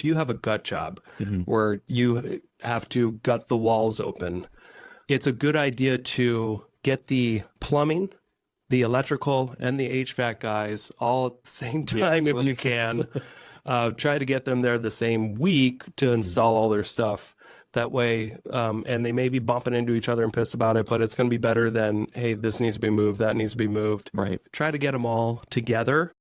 if you have a gut job where you have to gut the walls open, it's a good idea to get the plumbing, the electrical, and the HVAC guys all at the same time if you can. Try to get them there the same week to install all their stuff. That way, and they may be bumping into each other and pissed about it, but it's going to be better than, hey, this needs to be moved, that needs to be moved. Right. Try to get them all together.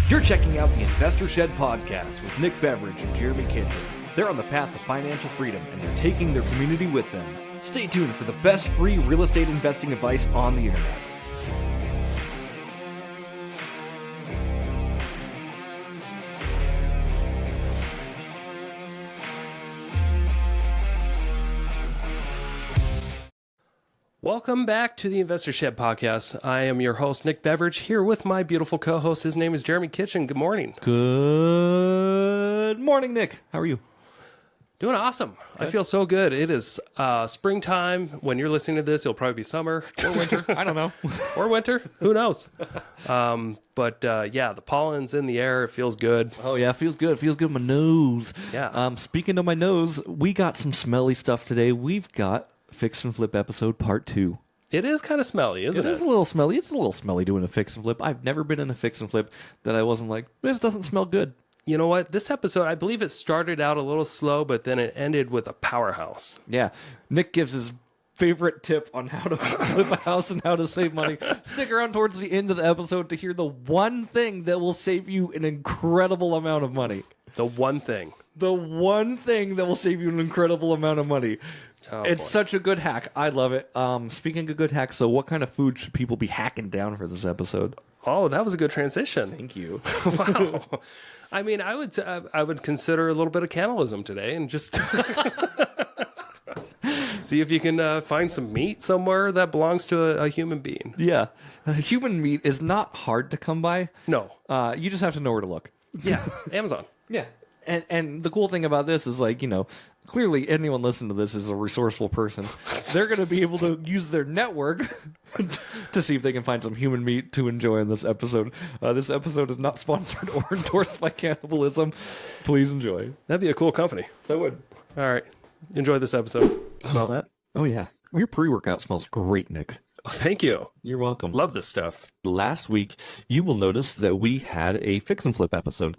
You're checking out the Investor Shed podcast with Nick Beveridge and Jeremy Kitchen. They're on the path to financial freedom, and they're taking their community with them. Stay tuned for the best free real estate investing advice on the internet. Welcome back to the Investor Shed podcast. I am your host, Nick Beveridge, here with my beautiful co-host. His name is Jeremy Kitchen. Good morning. Good morning, Nick. How are you? Doing awesome. Good. I feel so good. It is springtime. When you're listening to this, it'll probably be summer. Or winter. I don't know. Or winter. Who knows? But the pollen's in the air. It feels good. Oh, yeah. It feels good. It feels good in my nose. Yeah. Speaking of my nose, we got some smelly stuff today. We've got Fix and Flip episode part 2. It is kind of smelly, isn't it? It is a little smelly. It's a little smelly doing a fix and flip. I've never been in a fix and flip that I wasn't like, this doesn't smell good. You know what? This episode, I believe it started out a little slow, but then it ended with a powerhouse. Yeah. Nick gives his favorite tip on how to flip a house and how to save money. Stick around towards the end of the episode to hear the one thing that will save you an incredible amount of money. The one thing. The one thing that will save you an incredible amount of money. It's such a good hack. I love it. Speaking of good hacks, so what kind of food should people be hacking down for this episode? Oh, that was a good transition. Thank you. Wow. I mean, I would consider a little bit of cannibalism today and just see if you can find some meat somewhere that belongs to a human being. Yeah. Human meat is not hard to come by. No. You just have to know where to look. Yeah. Amazon. Yeah. And the cool thing about this is, like, you know, clearly anyone listening to this is a resourceful person. They're going to be able to use their network to see if they can find some human meat to enjoy in this episode. This episode is not sponsored or endorsed by cannibalism. Please enjoy. That'd be a cool company. That would. All right. Enjoy this episode. Smell that? Oh, yeah. Your pre-workout smells great, Nick. Oh, thank you. You're welcome. Love this stuff. Last week, you will notice that we had a Fix and Flip episode.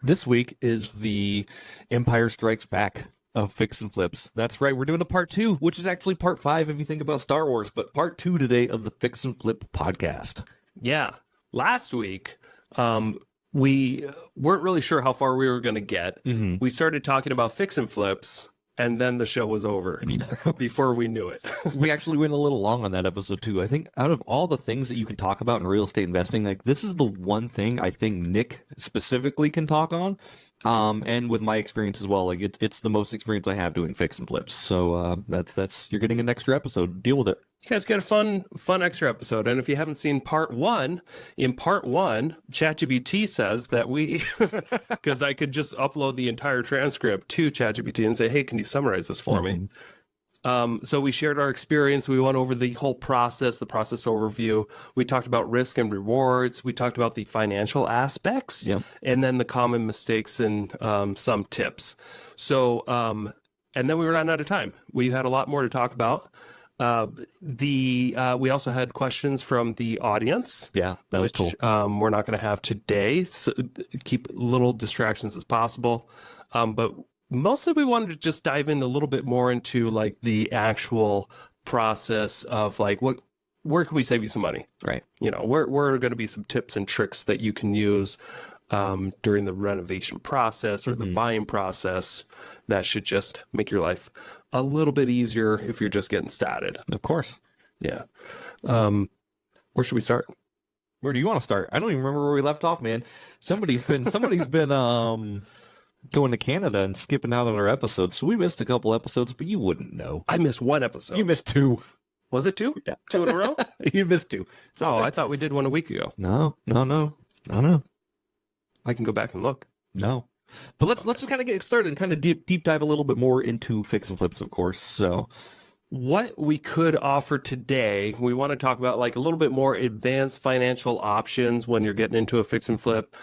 This week is the Empire Strikes Back of Fix and Flips. That's right. We're doing a part 2, which is actually part 5 if you think about Star Wars, but part 2 today of the Fix and Flip podcast. Yeah. Last week, we weren't really sure how far we were going to get. Mm-hmm. We started talking about fix and flips, and then the show was over before we knew it. We actually went a little long on that episode, too. I think out of all the things that you can talk about in real estate investing, like, this is the one thing I think Nick specifically can talk on. And with my experience as well, like, it's the most experience I have doing fix and flips. So that's you're getting an extra episode. Deal with it. You guys get a fun extra episode. And if you haven't seen part 1, in part 1, ChatGPT says that because I could just upload the entire transcript to ChatGPT and say, hey, can you summarize this for me? So we shared our experience. We went over the whole process, the process overview. We talked about risk and rewards. We talked about the financial aspects, and then the common mistakes and some tips. So, and then we ran out of time. We had a lot more to talk about. We also had questions from the audience. Yeah, that was cool. We're not going to have today. So keep little distractions as possible. But mostly we wanted to just dive in a little bit more into, like, the actual process of, like, where can we save you some money? Right. You know, where are going to be some tips and tricks that you can use during the renovation process or the buying process that should just make your life a little bit easier if you're just getting started. Of course. Yeah. Where should we start? Where do you want to start? I don't even remember where we left off, man. Somebody's been going to Canada and skipping out on our episodes. So we missed a couple episodes, but you wouldn't know. I missed one episode. You missed 2. Was it 2? Yeah. 2 in a row? You missed 2. Oh, I thought we did one a week ago. No. I can go back and look. No. But let's just kind of get started and kind of deep dive a little bit more into fix and flips, of course. So what we could offer today, we want to talk about like a little bit more advanced financial options when you're getting into a fix and flip.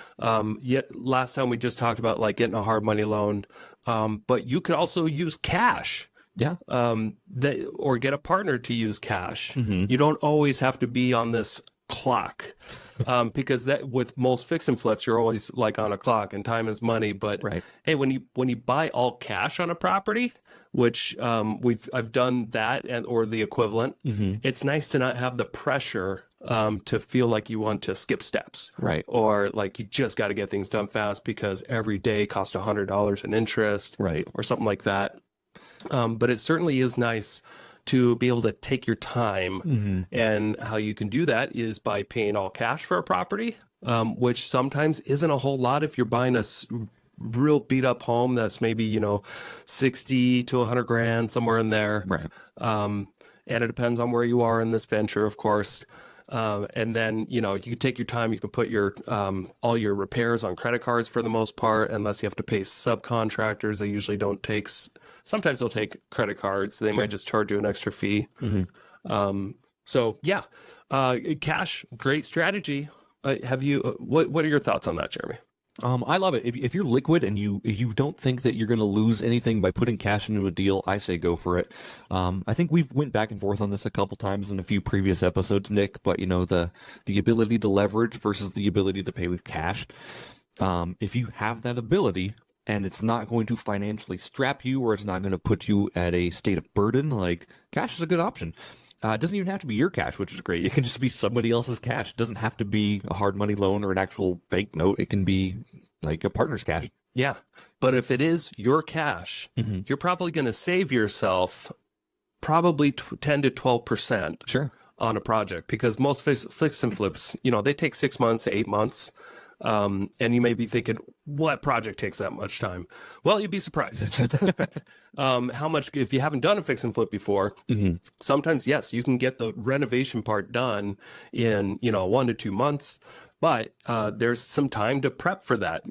Yet last time we just talked about like getting a hard money loan, but you could also use cash. Yeah. Or get a partner to use cash. Mm-hmm. You don't always have to be on this clock, because that with most fix and flips, you're always like on a clock, and time is money. But Right. hey, when you buy all cash on a property, which I've done that or the equivalent, Mm-hmm. it's nice to not have the pressure to feel like you want to skip steps, Right. or like you just got to get things done fast because every day costs $100 in interest, Right. or something like that. But it certainly is nice to be able to take your time. Mm-hmm. And how you can do that is by paying all cash for a property, which sometimes isn't a whole lot if you're buying a real beat up home that's maybe, 60 to 100 grand, somewhere in there. Right. And it depends on where you are in this venture, of course. And then, you can take your time. You can put your all your repairs on credit cards for the most part, unless you have to pay subcontractors. They usually don't take. Sometimes they'll take credit cards. They might just charge you an extra fee. Mm-hmm. So yeah, cash, great strategy. Have you? What are your thoughts on that, Jeremy? I love it. If you're liquid and you don't think that you're going to lose anything by putting cash into a deal, I say go for it. I think we've went back and forth on this a couple times in a few previous episodes, Nick. But the ability to leverage versus the ability to pay with cash. If you have that ability and it's not going to financially strap you, or it's not going to put you at a state of burden, like cash is a good option. It doesn't even have to be your cash, which is great. It can just be somebody else's cash. It doesn't have to be a hard money loan or an actual bank note. It can be like a partner's cash. Yeah. But if it is your cash, Mm-hmm. you're probably going to save yourself probably 10 to 12% Sure. on a project, because most fix and flips, they take 6 months to 8 months. And you may be thinking, what project takes that much time? Well, you'd be surprised. How much, if you haven't done a fix and flip before, Mm-hmm. sometimes, yes, you can get the renovation part done in, 1 to 2 months, but there's some time to prep for that.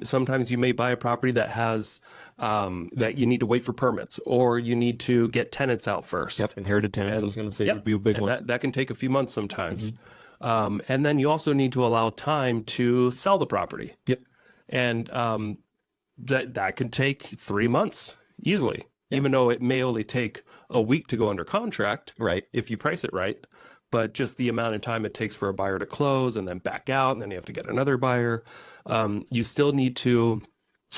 Sometimes you may buy a property that has, that you need to wait for permits, or you need to get tenants out first. Yep. Inherited tenants, I was going to say, Yep. would be a big And one. that can take a few months sometimes. And then you also need to allow time to sell the property. Yep. And that can take 3 months easily, even though it may only take a week to go under contract, Right. if you price it right. But just the amount of time it takes for a buyer to close and then back out, and then you have to get another buyer. You still need to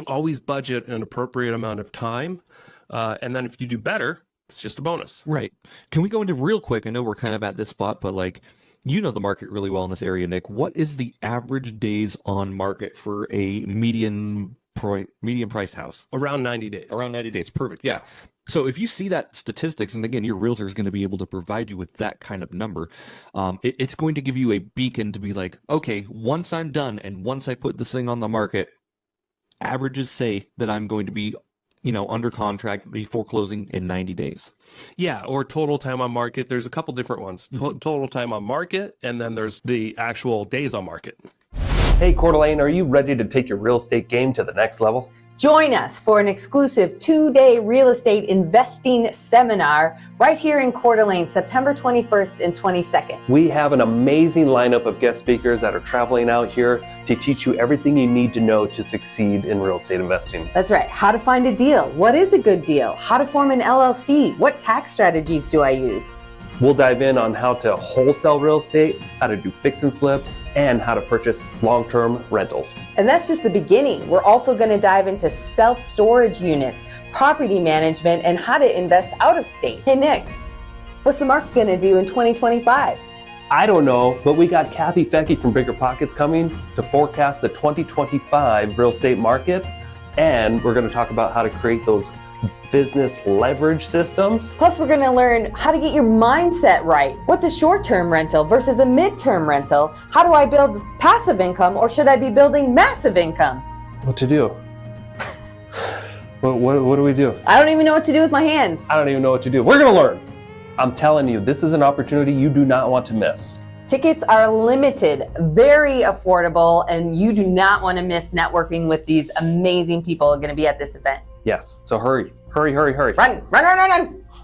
always budget an appropriate amount of time. And then if you do better, it's just a bonus. Right. Can we go into real quick? I know we're kind of at this spot, but you know the market really well in this area, Nick. What is the average days on market for a medium priced house? Around 90 days. Around 90 days. Perfect. Yeah. So if you see that statistics, and again, your realtor is going to be able to provide you with that kind of number, it's going to give you a beacon to be like, okay, once I'm done and once I put this thing on the market, averages say that I'm going to be under contract before closing in 90 days. Yeah, or total time on market. There's a couple different ones. Total time on market, and then there's the actual days on market. Hey, Coeur d'Alene, are you ready to take your real estate game to the next level? Join us for an exclusive 2-day real estate investing seminar right here in Coeur d'Alene, September 21st and 22nd. We have an amazing lineup of guest speakers that are traveling out here to teach you everything you need to know to succeed in real estate investing. That's right. How to find a deal. What is a good deal? How to form an LLC. What tax strategies do I use? We'll dive in on how to wholesale real estate, how to do fix and flips, and how to purchase long-term rentals. And that's just the beginning. We're also going to dive into self-storage units, property management, and how to invest out of state. Hey, Nick, what's the market going to do in 2025? I don't know, but we got Kathy Fecky from Bigger Pockets coming to forecast the 2025 real estate market, and we're going to talk about how to create those business leverage systems. Plus, we're going to learn how to get your mindset right. What's a short-term rental versus a mid-term rental? How do I build passive income, or should I be building massive income? What to do? What do we do? I don't even know what to do with my hands. I don't even know what to do. We're going to learn. I'm telling you, this is an opportunity you do not want to miss. Tickets are limited, very affordable, and you do not want to miss networking with these amazing people going to be at this event. Yes, so hurry. Hurry. Run.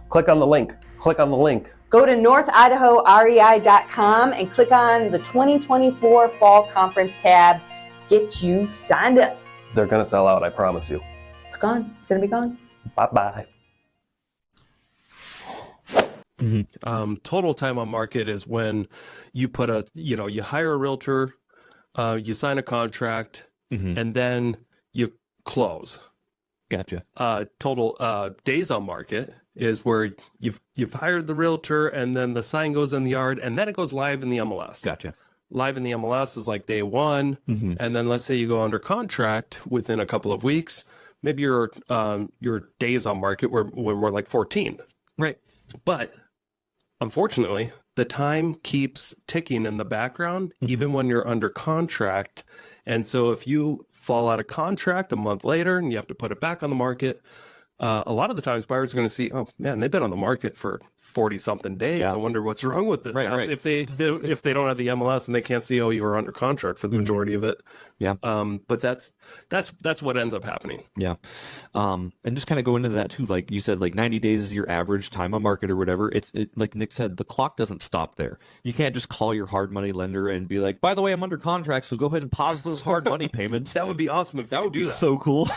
Click on the link. Click on the link. Go to northidahorei.com and click on the 2024 Fall Conference tab. Get you signed up. They're going to sell out, I promise you. It's gone. It's going to be gone. Bye-bye. Total time on market is when you you hire a realtor, you sign a contract, and then you close. Gotcha. Total days on market is where you've hired the realtor, and then the sign goes in the yard, and then it goes live in the MLS. Gotcha. Live in the MLS is like day one, and then let's say you go under contract within a couple of weeks. Maybe your days on market when we're like 14. Right. But unfortunately, the time keeps ticking in the background, even when you're under contract. And so if you fall out of contract a month later and you have to put it back on the market, a lot of the times buyers are going to see, oh man, they've been on the market for 40 something days. Yeah. I wonder what's wrong with this. Right. If they don't have the MLS and they can't see, oh, you were under contract for the majority of it. Yeah. But that's what ends up happening. Yeah. And just kind of go into that too. Like you said, like 90 days is your average time on market or whatever. It like Nick said, the clock doesn't stop there. You can't just call your hard money lender and be like, by the way, I'm under contract, so go ahead and pause those hard money payments. That would be awesome if That would be so cool.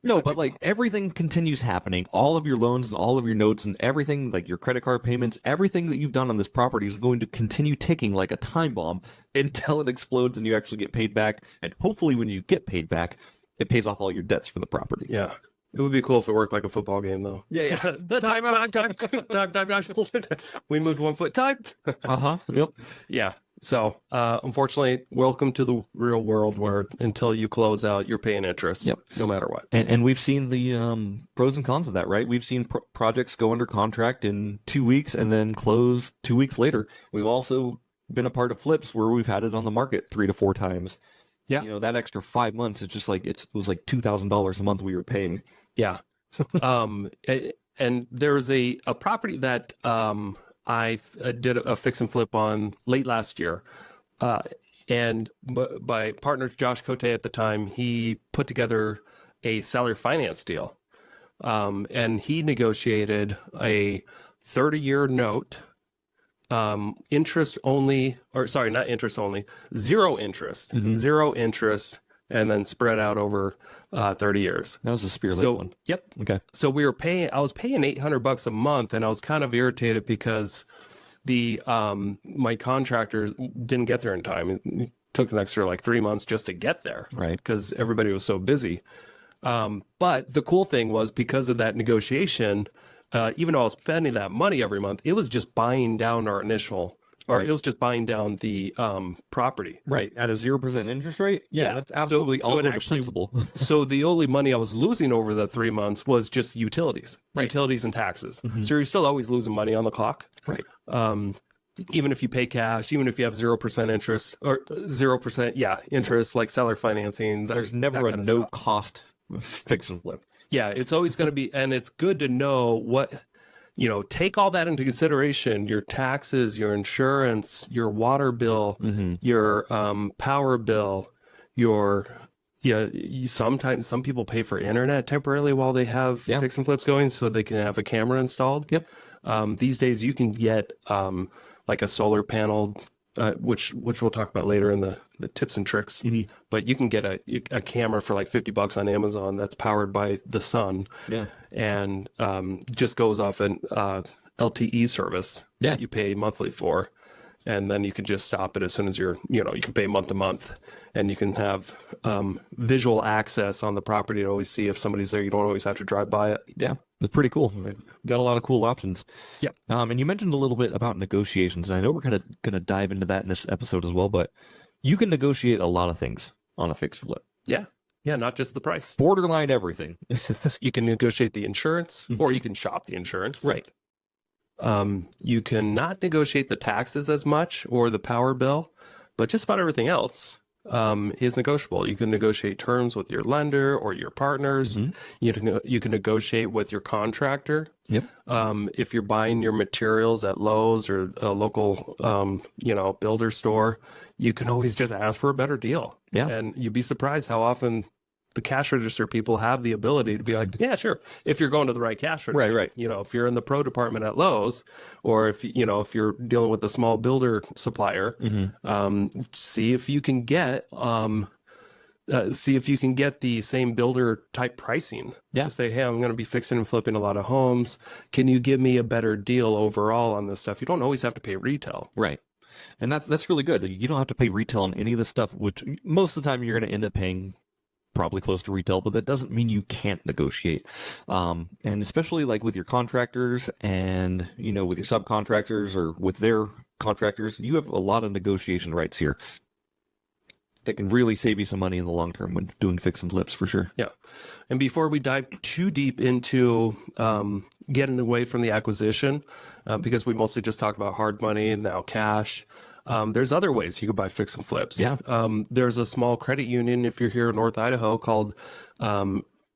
No, but like everything continues happening. All of your loans and all of your notes and everything, like your credit card payments, everything that you've done on this property is going to continue ticking like a time bomb until it explodes and you actually get paid back. And hopefully when you get paid back, it pays off all your debts for the property. Yeah. It would be cool if it worked like a football game, though. Yeah. The time. We moved 1 foot. Time. Yep. Yeah. So, unfortunately, welcome to the real world where until you close out, you're paying interest. Yep. No matter what. And we've seen the pros and cons of that, right? We've seen projects go under contract in 2 weeks and then close 2 weeks later. We've also been a part of flips where we've had it on the market 3 to 4 times. Yeah. You know, that extra 5 months, it's just like, it was like $2,000 a month we were paying. Yeah. And there was a property that I did a fix and flip on late last year. And my partner, Josh Cote, at the time, he put together a seller finance deal. And he negotiated a 30-year note, interest only, or sorry, not interest only, zero interest, and then spread out over 30 years. That was a Spear Lake one. Yep. Okay. So I was paying $800 a month, and I was kind of irritated because my contractors didn't get there in time. It took an extra like 3 months just to get there. Right. Because everybody was so busy. But the cool thing was because of that negotiation, even though I was spending that money every month, it was just buying down our initial, or it was just buying down the property. Right. At a 0% interest rate? Yeah, that's absolutely so it actually- principle. So the only money I was losing over the 3 months was just utilities, utilities and taxes. So you're still always losing money on the clock. Right. Even if you pay cash, even if you have 0% interest or 0%, interest like seller financing. There's never a no cost fix and flip. Yeah, it's always going to be, and it's good to know what, take all that into consideration, your taxes, your insurance, your water bill, your power bill, sometimes some people pay for internet temporarily while they have fix and flips going so they can have a camera installed. Yep. These days you can get like a solar panel, which we'll talk about later in the tips and tricks. But you can get a camera for like $50 on Amazon that's powered by the sun. Yeah. And just goes off an LTE service that you pay monthly for. And then you can just stop it as soon as you can pay month to month, and you can have visual access on the property to always see if somebody's there. You don't always have to drive by it. Yeah, it's pretty cool. Got a lot of cool options. Yep. And you mentioned a little bit about negotiations, and I know we're going to dive into that in this episode as well, but you can negotiate a lot of things on a fix flip. Yeah. Yeah, not just the price. Borderline everything. You can negotiate the insurance, or you can shop the insurance. Right. You can not negotiate the taxes as much or the power bill, but just about everything else is negotiable. You can negotiate terms with your lender or your partners. You can negotiate with your contractor. Yep. If you're buying your materials at Lowe's or a local, builder store, you can always just ask for a better deal. Yeah. And you'd be surprised how often the cash register people have the ability to be like, yeah, sure. If you're going to the right cash register, Right. You know, if you're in the pro department at Lowe's, or if you're dealing with a small builder supplier, see if you can get the same builder type pricing. Yeah. To say, hey, I'm going to be fixing and flipping a lot of homes. Can you give me a better deal overall on this stuff? You don't always have to pay retail. Right. And that's really good. You don't have to pay retail on any of this stuff, which most of the time you're going to end up paying probably close to retail, but that doesn't mean you can't negotiate. And especially like with your contractors and, you know, with your subcontractors or with their contractors, you have a lot of negotiation rights here that can really save you some money in the long term when doing fix and flips, for sure. Yeah. And before we dive too deep into getting away from the acquisition, because we mostly just talked about hard money and now cash, there's other ways you could buy fix and flips. Yeah. There's a small credit union if you're here in North Idaho called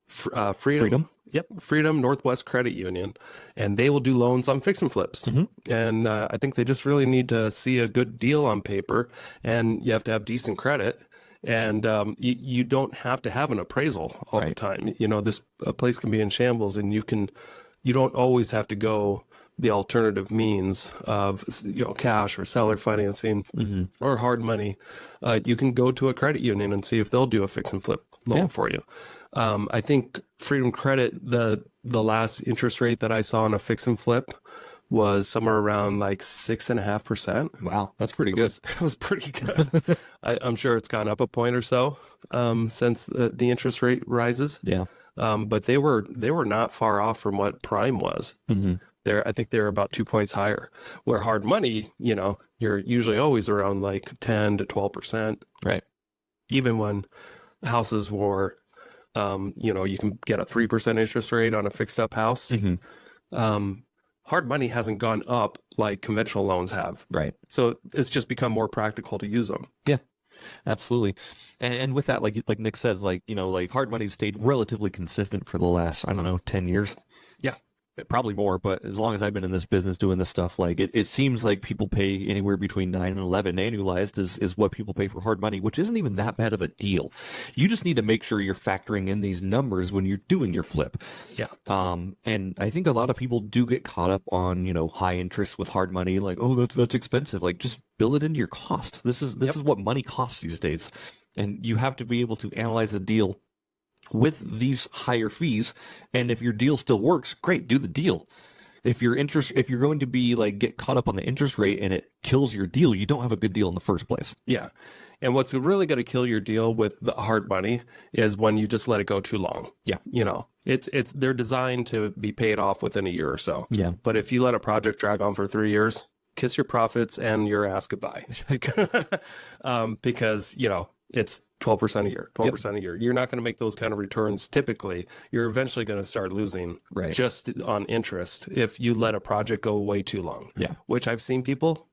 Freedom. Yep, Freedom Northwest Credit Union, and they will do loans on fix and flips. And I think they just really need to see a good deal on paper, and you have to have decent credit, and you don't have to have an appraisal all the time. You know, this place can be in shambles, and you don't always have to go the alternative means of, you know, cash or seller financing or hard money. You can go to a credit union and see if they'll do a fix and flip loan for you. I think Freedom Credit, the last interest rate that I saw on a fix and flip was somewhere around like 6.5%. Wow, that's pretty good. It was pretty good. I'm sure it's gone up a point or so since the interest rate rises. Yeah. But they were not far off from what prime was. I think they're about 2 points higher. Where hard money, you know, you're usually always around like 10 to 12%. Right. Even when houses were, you know, you can get a 3% interest rate on a fixed up house. Hard money hasn't gone up like conventional loans have. Right. So it's just become more practical to use them. Yeah. Absolutely. And with that, like Nick says, like, you know, like hard money's stayed relatively consistent for the last, I don't know, 10 years. Yeah. Probably more, but as long as I've been in this business doing this stuff, like it seems like people pay anywhere between 9 and 11 annualized is what people pay for hard money, which isn't even that bad of a deal. You just need to make sure you're factoring in these numbers when you're doing your flip. Yeah. And I think a lot of people do get caught up on, you know, high interest with hard money, like, oh, that's expensive. Like, just build it into your cost. This is what money costs these days. And you have to be able to analyze a deal with these higher fees, and if your deal still works, great, do the deal. If you're going to be like get caught up on the interest rate and it kills your deal, you don't have a good deal in the first place. Yeah. And what's really going to kill your deal with the hard money is when you just let it go too long. Yeah. You know, they're designed to be paid off within a year or so. Yeah. But if you let a project drag on for 3 years, kiss your profits and your ass goodbye. Because, you know, it's 12% a year, 12% a year. You're not going to make those kind of returns typically. You're eventually going to start losing just on interest if you let a project go way too long. Yeah. Which I've seen people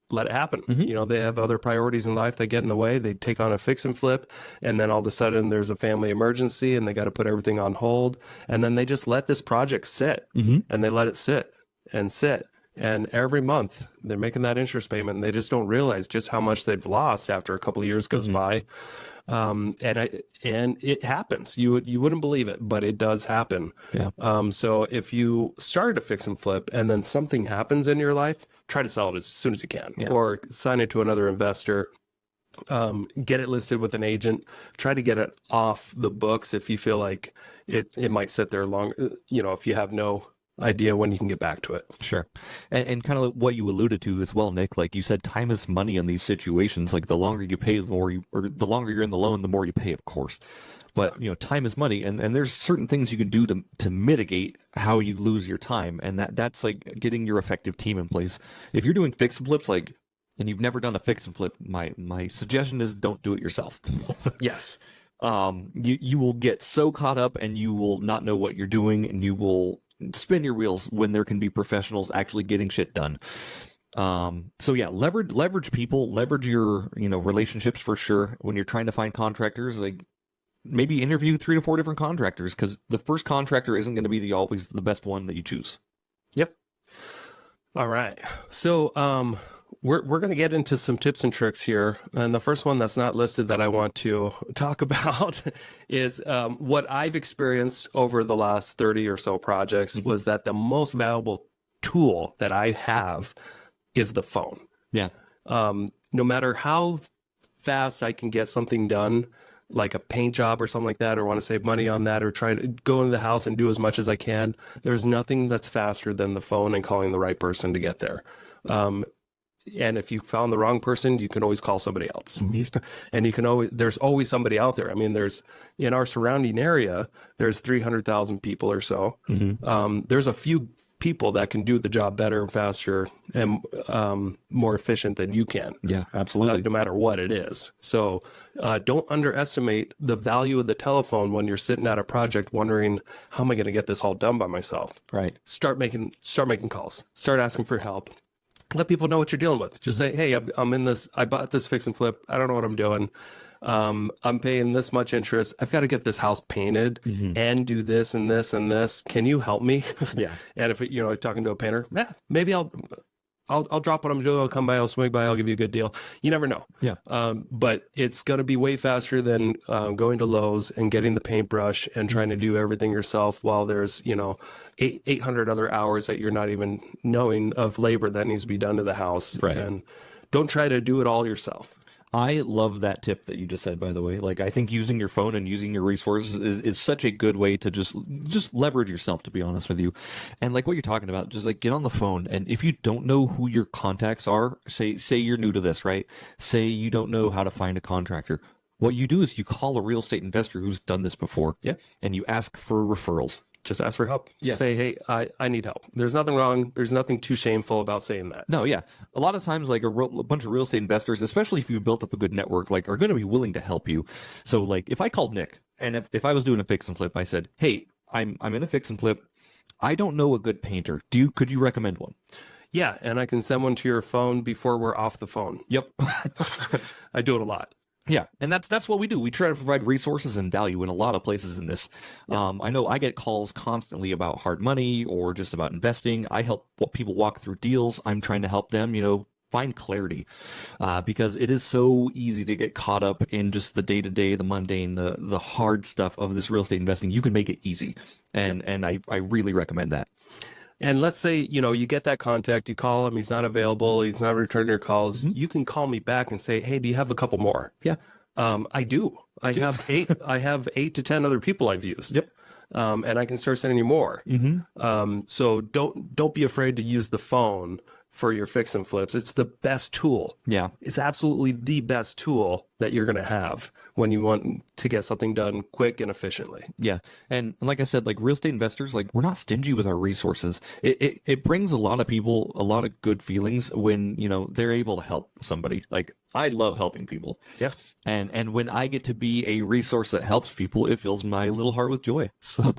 let it happen. You know, they have other priorities in life that get in the way. They take on a fix and flip, and then all of a sudden there's a family emergency and they got to put everything on hold. And then they just let this project sit and they let it sit and sit. And every month they're making that interest payment, and they just don't realize just how much they've lost after a couple of years goes by. And it happens. You wouldn't believe it, but it does happen. Yeah. So if you started a fix and flip and then something happens in your life, try to sell it as soon as you can, or sign it to another investor. Get it listed with an agent. Try to get it off the books if you feel like it might sit there long. You know, if you have no idea when you can get back to it. Sure. And kind of what you alluded to as well, Nick, like you said, time is money in these situations. Like the longer you pay, the more or the longer you're in the loan, the more you pay, of course. But, you know, time is money, and there's certain things you can do to mitigate how you lose your time. And that's like getting your effective team in place. If you're doing fix and flips, like, and you've never done a fix and flip, my suggestion is don't do it yourself. Yes. You will get so caught up and you will not know what you're doing, and you will spin your wheels when there can be professionals actually getting shit done. So yeah, leverage people, leverage your, you know, relationships for sure. When you're trying to find contractors, like maybe interview 3 to 4 different contractors, because the first contractor isn't going to be always the best one that you choose. Yep. All right. So, We're going to get into some tips and tricks here. And the first one that's not listed that I want to talk about is what I've experienced over the last 30 or so projects was that the most valuable tool that I have is the phone. Yeah. No matter how fast I can get something done, like a paint job or something like that, or want to save money on that, or try to go into the house and do as much as I can, there's nothing that's faster than the phone and calling the right person to get there. And if you found the wrong person, you can always call somebody else. And you can always, there's always somebody out there. I mean, there's, in our surrounding area, there's 300,000 people or so. There's a few people that can do the job better and faster and more efficient than you can. Yeah, absolutely. No matter what it is. So don't underestimate the value of the telephone when you're sitting at a project wondering, how am I going to get this all done by myself? Right. Start making calls. Start asking for help. Let people know what you're dealing with. Just say, hey, I'm in this. I bought this fix and flip. I don't know what I'm doing. I'm paying this much interest. I've got to get this house painted and do this and this and this. Can you help me? Yeah. And if talking to a painter, maybe I'll drop what I'm doing. I'll come by. I'll swing by. I'll give you a good deal. You never know. Yeah. But it's going to be way faster than going to Lowe's and getting the paintbrush and trying to do everything yourself while there's 800 other hours that you're not even knowing of labor that needs to be done to the house. Right. And don't try to do it all yourself. I love that tip that you just said, by the way. Like, I think using your phone and using your resources is such a good way to just leverage yourself, to be honest with you. And like what you're talking about, just like get on the phone. And if you don't know who your contacts are, say you're new to this, right? Say you don't know how to find a contractor. What you do is you call a real estate investor who's done this before. Yeah. And you ask for referrals. Just ask for help. Yeah. Say, hey, I need help. There's nothing wrong. There's nothing too shameful about saying that. No, yeah. A lot of times, like a bunch of real estate investors, especially if you've built up a good network, like are going to be willing to help you. So like if I called Nick and if I was doing a fix and flip, I said, hey, I'm in a fix and flip. I don't know a good painter. Could you recommend one? Yeah. And I can send one to your phone before we're off the phone. Yep. I do it a lot. Yeah, and that's what we do. We try to provide resources and value in a lot of places in this. Yeah. I know I get calls constantly about hard money or just about investing. I help people walk through deals. I'm trying to help them, find clarity, because it is so easy to get caught up in just the day-to-day, the mundane, the hard stuff of this real estate investing. You can make it easy, and I really recommend that. And let's say, you get that contact, you call him, he's not available, he's not returning your calls. You can call me back and say, hey, do you have a couple more? Yeah. I do. I have 8 to 10 other people I've used. Yep. And I can start sending you more. So don't be afraid to use the phone for your fix and flips. It's the best tool. Yeah. It's absolutely the best tool that you're going to have when you want to get something done quick and efficiently. Yeah. And like I said, like real estate investors, like we're not stingy with our resources. It brings a lot of people a lot of good feelings when, they're able to help somebody. Like I love helping people. Yeah. And when I get to be a resource that helps people, it fills my little heart with joy. So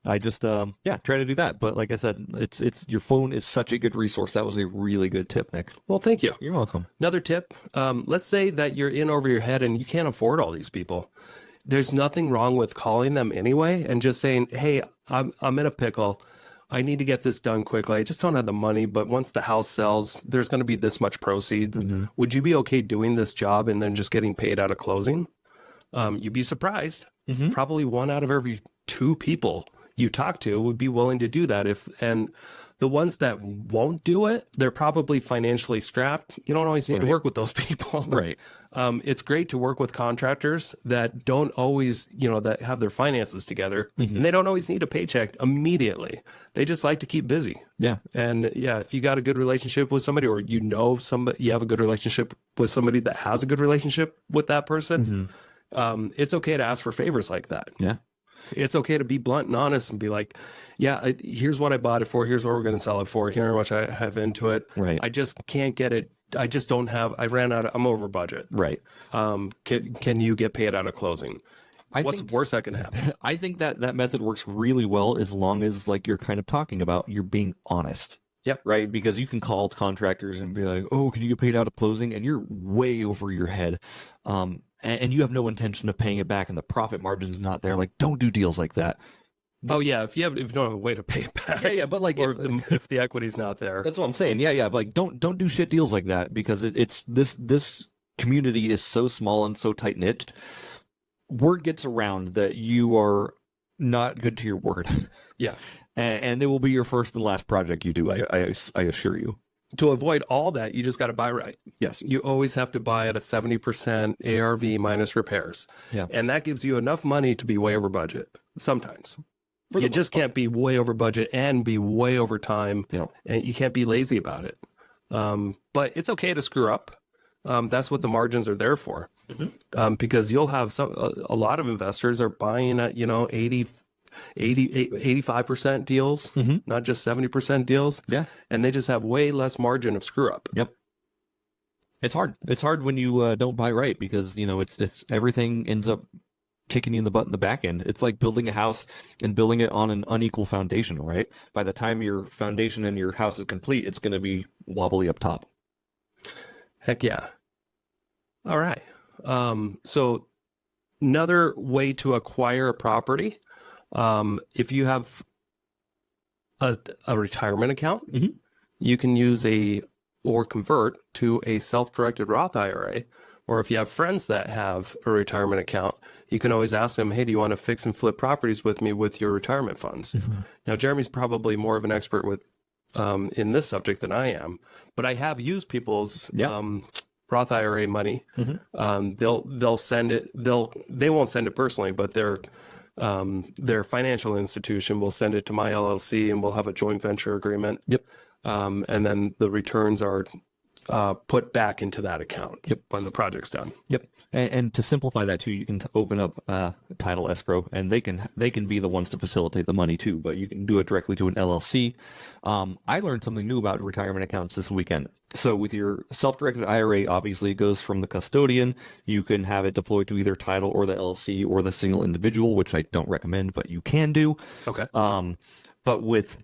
I just, try to do that. But like I said, it's your phone is such a good resource. That was a really good tip, Nick. Well, thank you. You're welcome. Another tip. Let's say that you're in over your head and you can't afford all these people. There's nothing wrong with calling them anyway and just saying, hey, I'm in a pickle. I need to get this done quickly. I just don't have the money, but once the house sells, there's going to be this much proceeds. Would you be okay doing this job and then just getting paid out of closing? You'd be surprised. Probably 1 out of every 2 people you talk to would be willing to do that. And the ones that won't do it, they're probably financially strapped. You don't always need to work with those people. Right. It's great to work with contractors that don't always, that have their finances together and they don't always need a paycheck immediately. They just like to keep busy. Yeah. And if you got a good relationship with somebody or somebody, you have a good relationship with somebody that has a good relationship with that person, it's okay to ask for favors like that. Yeah. It's okay to be blunt and honest and be like, here's what I bought it for. Here's what we're going to sell it for. Here's how much I have into it. Right. I just can't get it. I just don't have, I'm over budget. Right. Can you get paid out of closing? What's the worst that can happen? I think that method works really well as long as like you're kind of talking about, you're being honest. Yep. Right. Because you can call contractors and be like, oh, can you get paid out of closing? And you're way over your head. And you have no intention of paying it back and the profit margin's not there. Like, don't do deals like that. Oh yeah, if you don't have a way to pay it back. Yeah, but like or if the equity's not there. that's what I'm saying. Yeah, but like don't do shit deals like that because it's this community is so small and so tight knit. Word gets around that you are not good to your word. Yeah. And it will be your first and last project you do. I assure you. To avoid all that, you just got to buy right. Yes. You always have to buy at a 70% ARV minus repairs. Yeah. And that gives you enough money to be way over budget. Sometimes. For the You just can't be way over budget and be way over time. Yeah. And you can't be lazy about it. But it's okay to screw up. That's what the margins are there for. Because you'll have a lot of investors are buying at, 85% deals, not just 70% deals. Yeah. And they just have way less margin of screw up. Yep. It's hard. It's hard when you don't buy right because, it's everything ends up kicking you in the butt in the back end. It's like building a house and building it on an unequal foundation, right? By the time your foundation and your house is complete, it's going to be wobbly up top. Heck yeah. All right. So another way to acquire a property, if you have a retirement account, you can use or convert to a self-directed Roth IRA. Or if you have friends that have a retirement account, you can always ask them, hey, do you want to fix and flip properties with me with your retirement funds? Now, Jeremy's probably more of an expert with in this subject than I am, but I have used people's Roth IRA money. They'll send it. They won't send it personally, but their financial institution will send it to my LLC, and we'll have a joint venture agreement. Yep. And then the returns are put back into that account. Yep. When the project's done. Yep. And to simplify that too, you can open up title escrow, and they can be the ones to facilitate the money too. But you can do it directly to an LLC. I learned something new about retirement accounts this weekend. So with your self-directed IRA, obviously it goes from the custodian. You can have it deployed to either title or the LLC or the single individual, which I don't recommend, but you can do. Okay. But with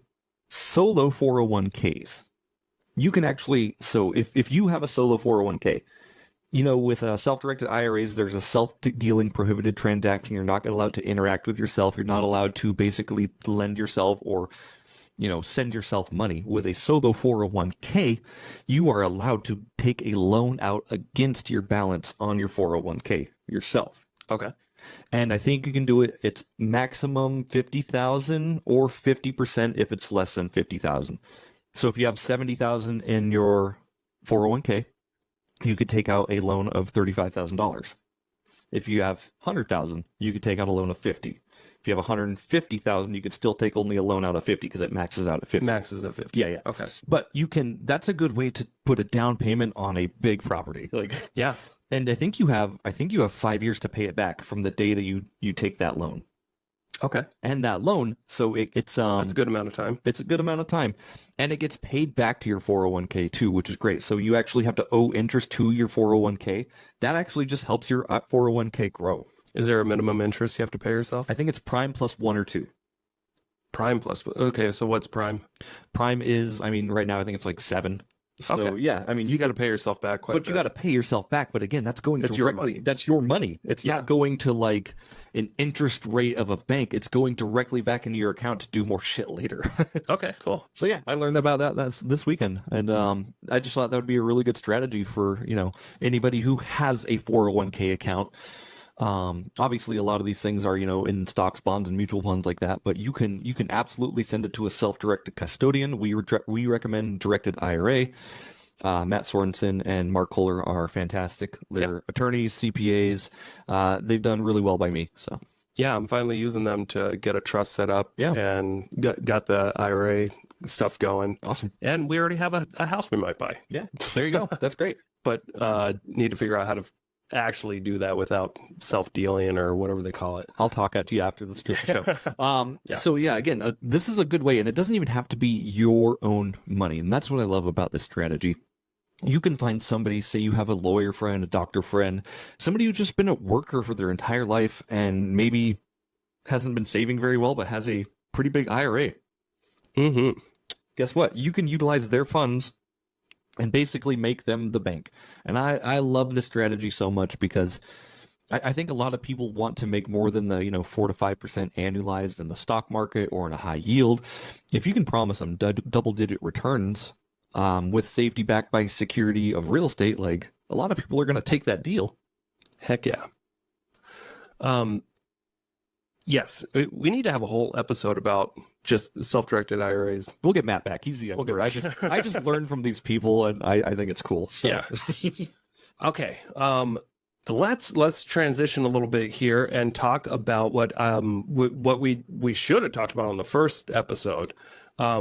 solo 401ks, you can actually, so if you have a solo 401k, with self-directed IRAs, there's a self-dealing prohibited transaction. You're not allowed to interact with yourself. You're not allowed to basically lend yourself or, send yourself money. With a solo 401k, you are allowed to take a loan out against your balance on your 401k yourself. Okay. And I think you can do it. It's maximum 50,000 or 50% if it's less than 50,000. So if you have 70,000 in your 401k, you could take out a loan of $35,000. If you have 100,000, you could take out a loan of 50. If you have 150,000, you could still take only a loan out of 50 because it maxes out at 50. Maxes at 50. Yeah. Okay. But that's a good way to put a down payment on a big property. Yeah. And I think you have 5 years to pay it back from the day that you take that loan. Okay. And that loan, so it's That's a good amount of time. It's a good amount of time. And it gets paid back to your 401k too, which is great. So you actually have to owe interest to your 401k. That actually just helps your 401k grow. Is there a minimum interest you have to pay yourself? I think it's prime plus 1 or 2. Prime plus. Okay, so what's prime? Prime is, right now I think it's like 7. So Okay. yeah, So you got to pay yourself back quite a but you bit. got to pay yourself back. But again, that's going That's your directly. money. That's your money. It's Yeah. not going to like an interest rate of a bank. It's going directly back into your account to do more shit later. Okay, cool. So yeah, I learned about that's this weekend, and I just thought that would be a really good strategy for anybody who has a 401k account. Obviously, a lot of these things are in stocks, bonds, and mutual funds like that. But you can absolutely send it to a self-directed custodian. We recommend directed IRA. Matt Sorensen and Mark Kohler are fantastic. They're attorneys, CPAs. They've done really well by me. So Yeah, I'm finally using them to get a trust set up and got the IRA stuff going. awesome. And we already have a house we might buy, Yeah, there you go. That's great. but need to figure out how to actually do that without self-dealing or whatever they call it. I'll talk at you after the show. Yeah. So yeah, again, this is a good way, and it doesn't even have to be your own money, and that's what I love about this strategy. You can find somebody, say you have a lawyer friend, a doctor friend, somebody who's just been a worker for their entire life and maybe hasn't been saving very well, but has a pretty big IRA. Mm-hmm. Guess what? You can utilize their funds and basically make them the bank. And I love this strategy so much because I think a lot of people want to make more than the 4 to 5% annualized in the stock market or in a high yield. If you can promise them double-digit returns with safety backed by security of real estate, like a lot of people are going to take that deal. Heck yeah. Yes, we need to have a whole episode about just self-directed IRAs. We'll get Matt back. He's the expert. I just learned from these people, and I think it's cool. So. Yeah. Okay. Let's transition a little bit here and talk about what we should have talked about on the first episode,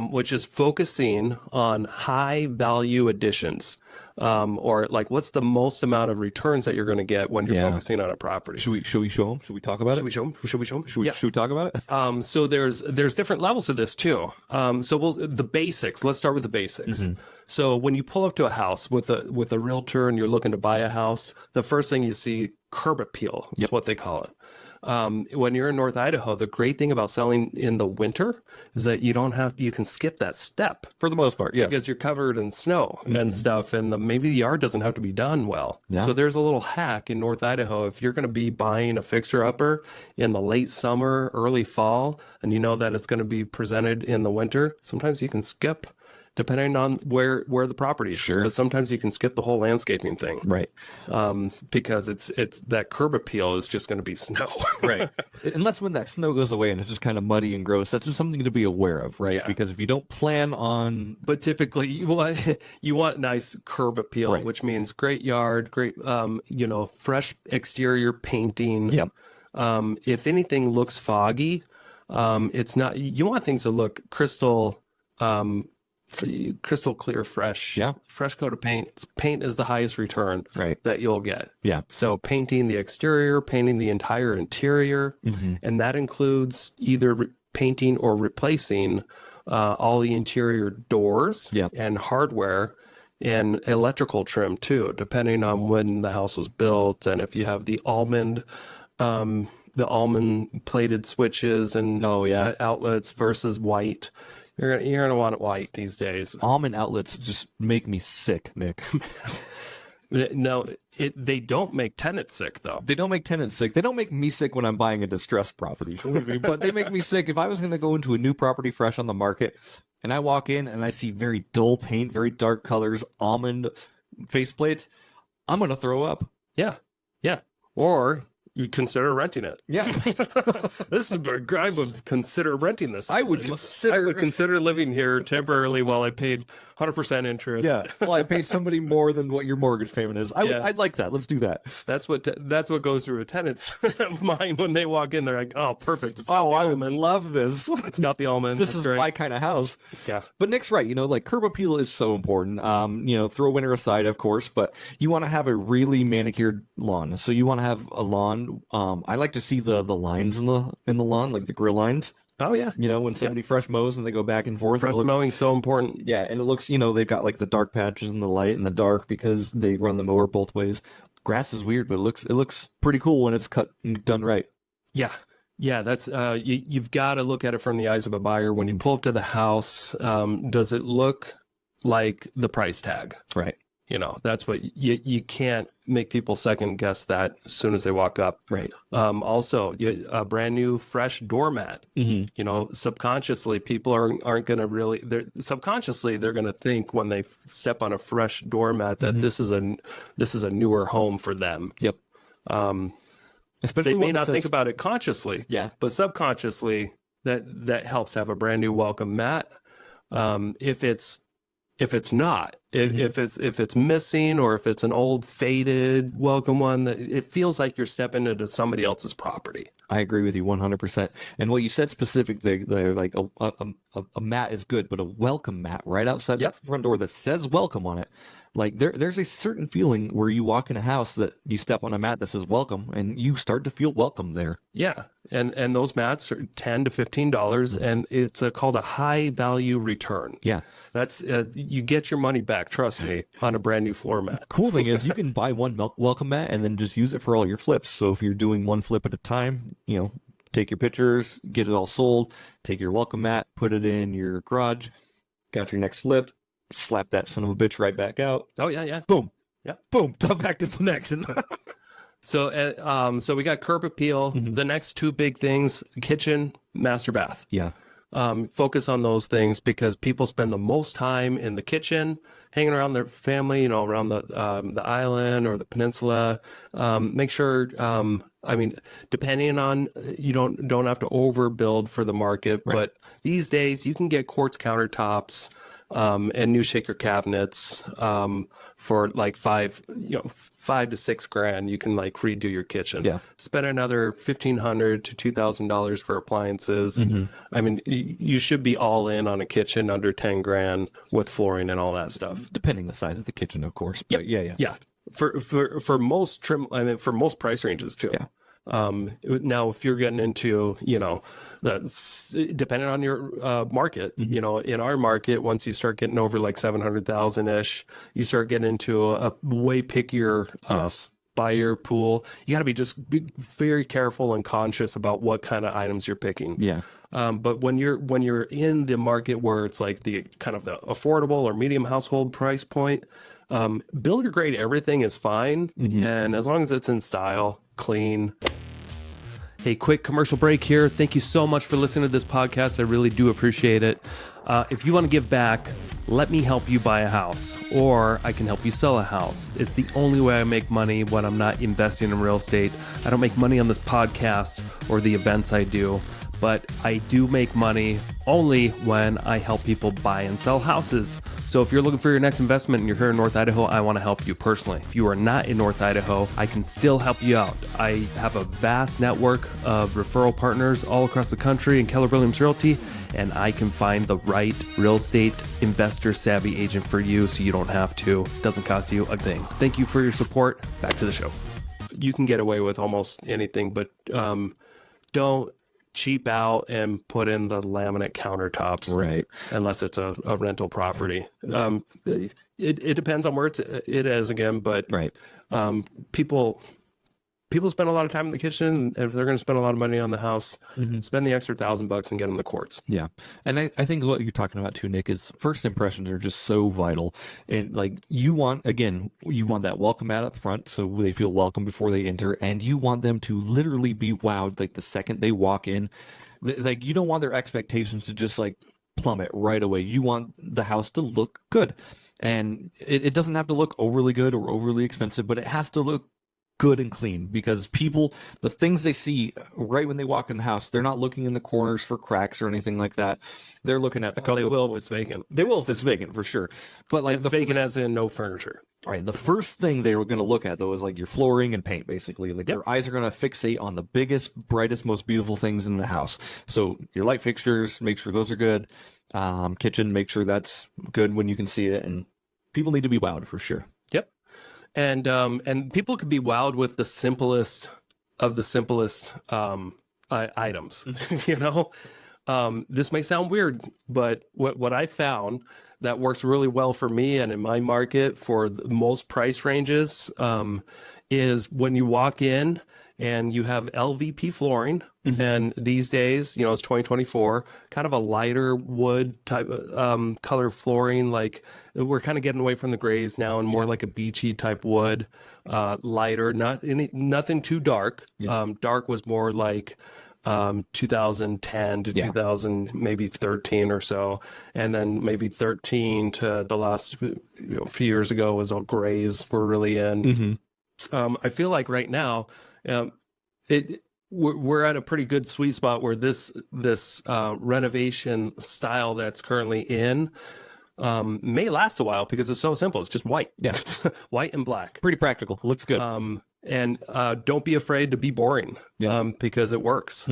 which is focusing on high value additions, or like what's the most amount of returns that you're going to get when you're focusing on a property. Should we show them? Should we talk about it? Should we show them? Should we talk about it? So there's different levels of this too. So the basics. Let's start with the basics. Mm-hmm. So when you pull up to a house with a realtor and you're looking to buy a house, the first thing you see, curb appeal is what they call it. When you're in North Idaho, the great thing about selling in the winter is that you can skip that step For the most part, yes. because you're covered in snow and stuff, and maybe the yard doesn't have to be done well. Yeah. So there's a little hack in North Idaho. If you're going to be buying a fixer-upper in the late summer, early fall, and you know that it's going to be presented in the winter, sometimes you can skip, depending on where the property is. Sure. But sometimes you can skip the whole landscaping thing. Right. Because it's that curb appeal is just going to be snow. Right. Unless when that snow goes away and it's just kind of muddy and gross, that's just something to be aware of, right? Yeah. Because if you don't plan on... But typically you want nice curb appeal, Right. which means great yard, great, fresh exterior painting. Yep. If anything looks foggy, it's not, you want things to look crystal clear, fresh. Yeah. Fresh coat of paint. Paint is the highest return Right. that you'll get. Yeah. So painting the exterior, painting the entire interior, and that includes either painting or replacing all the interior doors and hardware and electrical trim too, depending on when the house was built and if you have the almond plated switches and outlets versus white. You're gonna want it white these days. Almond outlets just make me sick, Nick. No, they don't make tenants sick though. They don't make tenants sick. They don't make me sick when I'm buying a distressed property. But they make me sick if I was going to go into a new property fresh on the market and I walk in and I see very dull paint, very dark colors, almond faceplates, I'm going to throw up. Yeah. Or you consider renting it. Yeah. This is I would consider renting this. I would consider living here temporarily while I paid 100% interest. Yeah. Well, I paid somebody more than what your mortgage payment is. I'd like that. Let's do that. That's what goes through a tenant's mind when they walk in. They're like, "Oh, perfect! I love this. It's got the almond. This is my kind of house." Yeah. But Nick's right. Like curb appeal is so important. Throw winter aside, of course, but you want to have a really manicured lawn. So you want to have a lawn. I like to see the lines in the lawn, like the grill lines. Oh yeah. When somebody fresh mows and they go back and forth. Fresh mowing so important. Yeah, and it looks, they've got like the dark patches and the light and the dark because they run the mower both ways. Grass is weird, but it looks pretty cool when it's cut and done right. Yeah. Yeah, that's you've got to look at it from the eyes of a buyer. When you pull up to the house, does it look like the price tag? Right. That's what you can't make people second guess that as soon as they walk up. Right. Also, a brand new fresh doormat. Mm-hmm. Subconsciously, people aren't going to really. They're going to think when they step on a fresh doormat that this is a newer home for them. Yep. Especially they may not think about it consciously. Yeah. But subconsciously, that helps have a brand new welcome mat. If it's not, if it's missing, or if it's an old faded welcome one, it feels like you're stepping into somebody else's property. I agree with you 100%. And what you said specifically, like a mat is good, but a welcome mat right outside the front door that says welcome on it. Like there's a certain feeling where you walk in a house that you step on a mat that says welcome and you start to feel welcome there. Yeah. And those mats are $10 to $15 and it's called a high value return. Yeah. That's you get your money back, trust me, on a brand new floor mat. Cool thing is you can buy one welcome mat and then just use it for all your flips. So if you're doing one flip at a time, take your pictures, get it all sold, take your welcome mat, put it in your garage, got your next flip, slap that son of a bitch right back out. Oh, yeah. Boom. Yeah. Boom. Back to the next. So we got curb appeal. The next two big things: kitchen, master bath. Yeah. Focus on those things because people spend the most time in the kitchen, hanging around their family, around the island or the peninsula. Make sure, depending on, you don't have to overbuild for the market, but these days you can get quartz countertops and new shaker cabinets for like $5,000 to $6,000. You can like redo your kitchen. Yeah. Spend another $1,500 to $2,000 for appliances. I mean, you should be all in on a kitchen under $10,000 with flooring and all that stuff. Depending the size of the kitchen, of course. But yeah. For most for most price ranges too. Yeah. Now, if you're getting into, that's depending on your market, in our market, once you start getting over like 700,000 ish, you start getting into a way pickier buyer pool. You got to be very careful and conscious about what kind of items you're picking. Yeah. But when you're in the market where it's like the kind of the affordable or medium household price point, builder grade everything is fine, and as long as it's in style, clean. Hey, quick commercial break here. Thank you so much for listening to this podcast. I really do appreciate it. If you want to give back, let me help you buy a house, or I can help you sell a house. It's the only way I make money when I'm not investing in real estate. I don't make money on this podcast or the events I do, but I do make money only when I help people buy and sell houses. So if you're looking for your next investment and you're here in North Idaho, I want to help you personally. If you are not in North Idaho, I can still help you out. I have a vast network of referral partners all across the country in Keller Williams Realty, and I can find the right real estate investor savvy agent for you so you don't have to. It doesn't cost you a thing. Thank you for your support. Back to the show. You can get away with almost anything, but don't cheap out and put in the laminate countertops, Right. unless it's a rental property. It depends on where it is again, but Right. People spend a lot of time in the kitchen, and if they're going to spend a lot of money on the house, spend the extra $1,000 and get them the quartz. Yeah. And I think what you're talking about too, Nick, is first impressions are just so vital. And like you want that welcome mat up front so they feel welcome before they enter. And you want them to literally be wowed like the second they walk in. Like you don't want their expectations to just like plummet right away. You want the house to look good. And it doesn't have to look overly good or overly expensive, but it has to look good and clean, because people, the things they see right when they walk in the house, they're not looking in the corners for cracks or anything like that. They're looking at the They will if it's vacant. They will if it's vacant, for sure. But like the Vacant as in no furniture. right, the first thing they were going to look at though is like your flooring and paint, basically. Like their eyes are going to fixate on the biggest, brightest, most beautiful things in the house. So your light fixtures, make sure those are good. Kitchen, make sure that's good when you can see it, and people need to be wowed for sure. Yep. And people could be wowed with the simplest of the simplest items. This may sound weird, but what I found that works really well for me and in my market for the most price ranges is when you walk in and you have LVP flooring, and these days, it's 2024, kind of a lighter wood type color flooring. Like we're kind of getting away from the grays now and more like a beachy type wood, lighter, nothing too dark. Dark was more like 2010 to 2000, maybe 13 or so, and then maybe 13 to the last few years ago was all grays were really in. I feel like right now, we're at a pretty good sweet spot where this renovation style that's currently in may last a while because it's so simple. It's just white, white and black. Pretty practical. Looks good. And don't be afraid to be boring, because it works.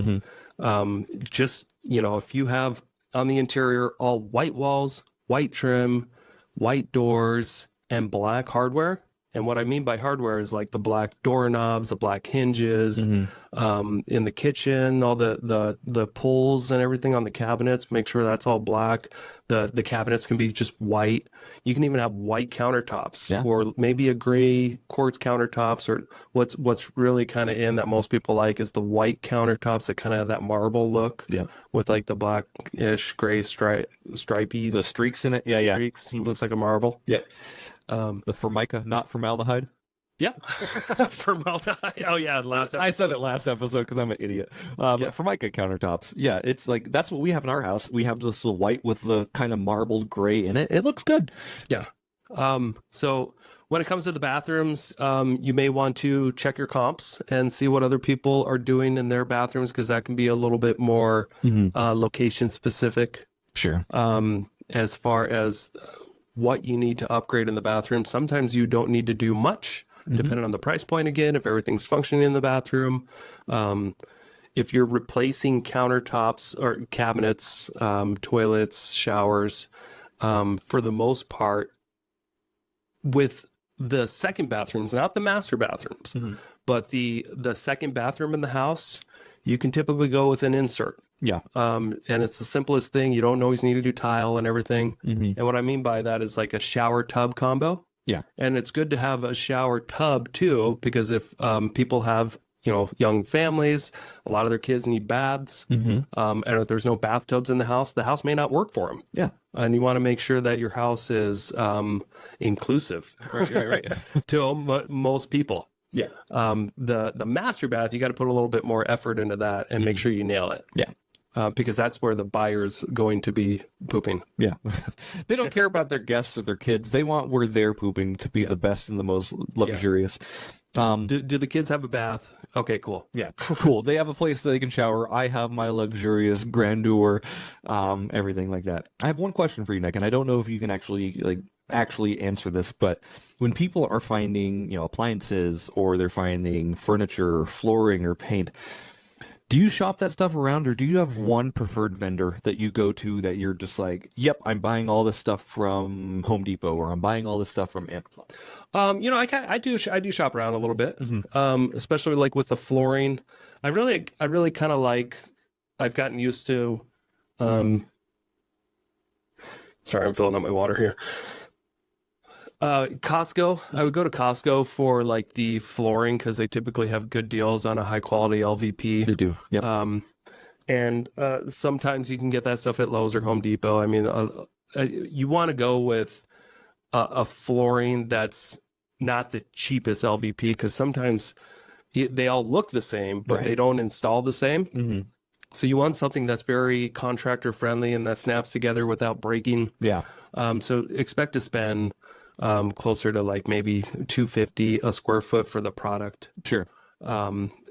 Just if you have on the interior all white walls, white trim, white doors, and black hardware. And what I mean by hardware is like the black doorknobs, the black hinges, in the kitchen, all the pulls and everything on the cabinets. Make sure that's all black. The cabinets can be just white. You can even have white countertops, or maybe a gray quartz countertops. Or what's really kind of in that most people like is the white countertops that kind of have that marble look, with like the blackish gray stripies, the streaks in it. Streaks. It looks like a marble. The Formica, not formaldehyde. Yeah. Formaldehyde. Oh yeah, last I said it last episode because I'm an idiot. Formica countertops. Yeah, it's like that's what we have in our house. We have this white with the kind of marbled gray in it. It looks good. Yeah. So when it comes to the bathrooms, you may want to check your comps and see what other people are doing in their bathrooms, because that can be a little bit more location specific. Sure. As far as what you need to upgrade in the bathroom. Sometimes you don't need to do much, depending on the price point again, if everything's functioning in the bathroom. If you're replacing countertops or cabinets, toilets, showers, for the most part, with the second bathrooms, not the master bathrooms, but the second bathroom in the house, you can typically go with an insert. Yeah. And it's the simplest thing. You don't always need to do tile and everything. And what I mean by that is like a shower tub combo. Yeah. And it's good to have a shower tub too, because if people have, young families, a lot of their kids need baths. And if there's no bathtubs in the house may not work for them. Yeah. And you want to make sure that your house is inclusive Right. to most people. Yeah. The master bath, you got to put a little bit more effort into that and make sure you nail it. Yeah. Because that's where the buyer's going to be pooping. Yeah. They don't care about their guests or their kids. They want where they're pooping to be the best and the most luxurious. Do the kids have a bath? Okay, cool. Yeah. Cool. They have a place that they can shower. I have my luxurious grandeur, everything like that. I have one question for you, Nick, and I don't know if you can actually answer this, but when people are finding, appliances, or they're finding furniture or flooring or paint, do you shop that stuff around, or do you have one preferred vendor that you go to that you're just like, yep, I'm buying all this stuff from Home Depot, or I'm buying all this stuff from Amazon? I do shop around a little bit, especially like with the flooring. I really kind of like. I've gotten used to. Sorry, I'm filling up my water here. Costco. I would go to Costco for like the flooring, because they typically have good deals on a high quality LVP. They do. Yep. And sometimes you can get that stuff at Lowe's or Home Depot. I mean, you want to go with a flooring that's not the cheapest LVP, because sometimes they all look the same, but they don't install the same. So you want something that's very contractor friendly and that snaps together without breaking. Yeah. So expect to spend closer to like maybe $250 a square foot for the product. Sure.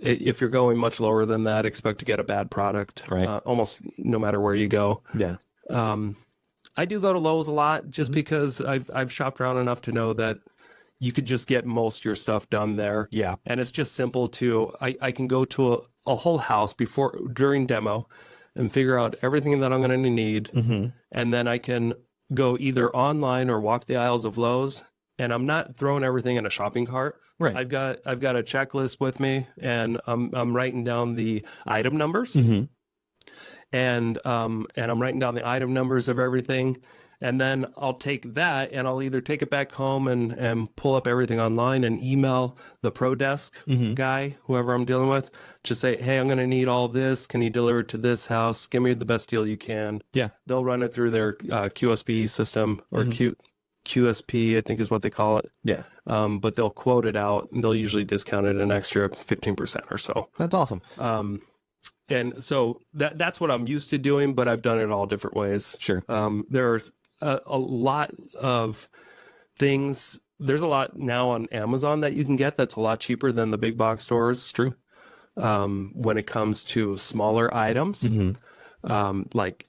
If you're going much lower than that, expect to get a bad product. Right. Almost no matter where you go. Yeah. I do go to Lowe's a lot just because I've shopped around enough to know that you could just get most of your stuff done there. Yeah. And it's just simple to, I can go to a whole house during demo and figure out everything that I'm going to need. And then I can go either online or walk the aisles of Lowe's, and I'm not throwing everything in a shopping cart. Right. I've got a checklist with me, and I'm writing down the item numbers. And I'm writing down the item numbers of everything. And then I'll take that and I'll either take it back home and pull up everything online and email the Pro Desk guy, whoever I'm dealing with, just say, hey, I'm going to need all this. Can you deliver it to this house? Give me the best deal you can. Yeah. They'll run it through their QSP system, or QSP, I think is what they call it. Yeah. But they'll quote it out, and they'll usually discount it an extra 15% or so. That's awesome. And so that's what I'm used to doing, but I've done it all different ways. Sure. There's a lot of things. There's a lot now on Amazon that you can get that's a lot cheaper than the big box stores. It's true. When it comes to smaller items, like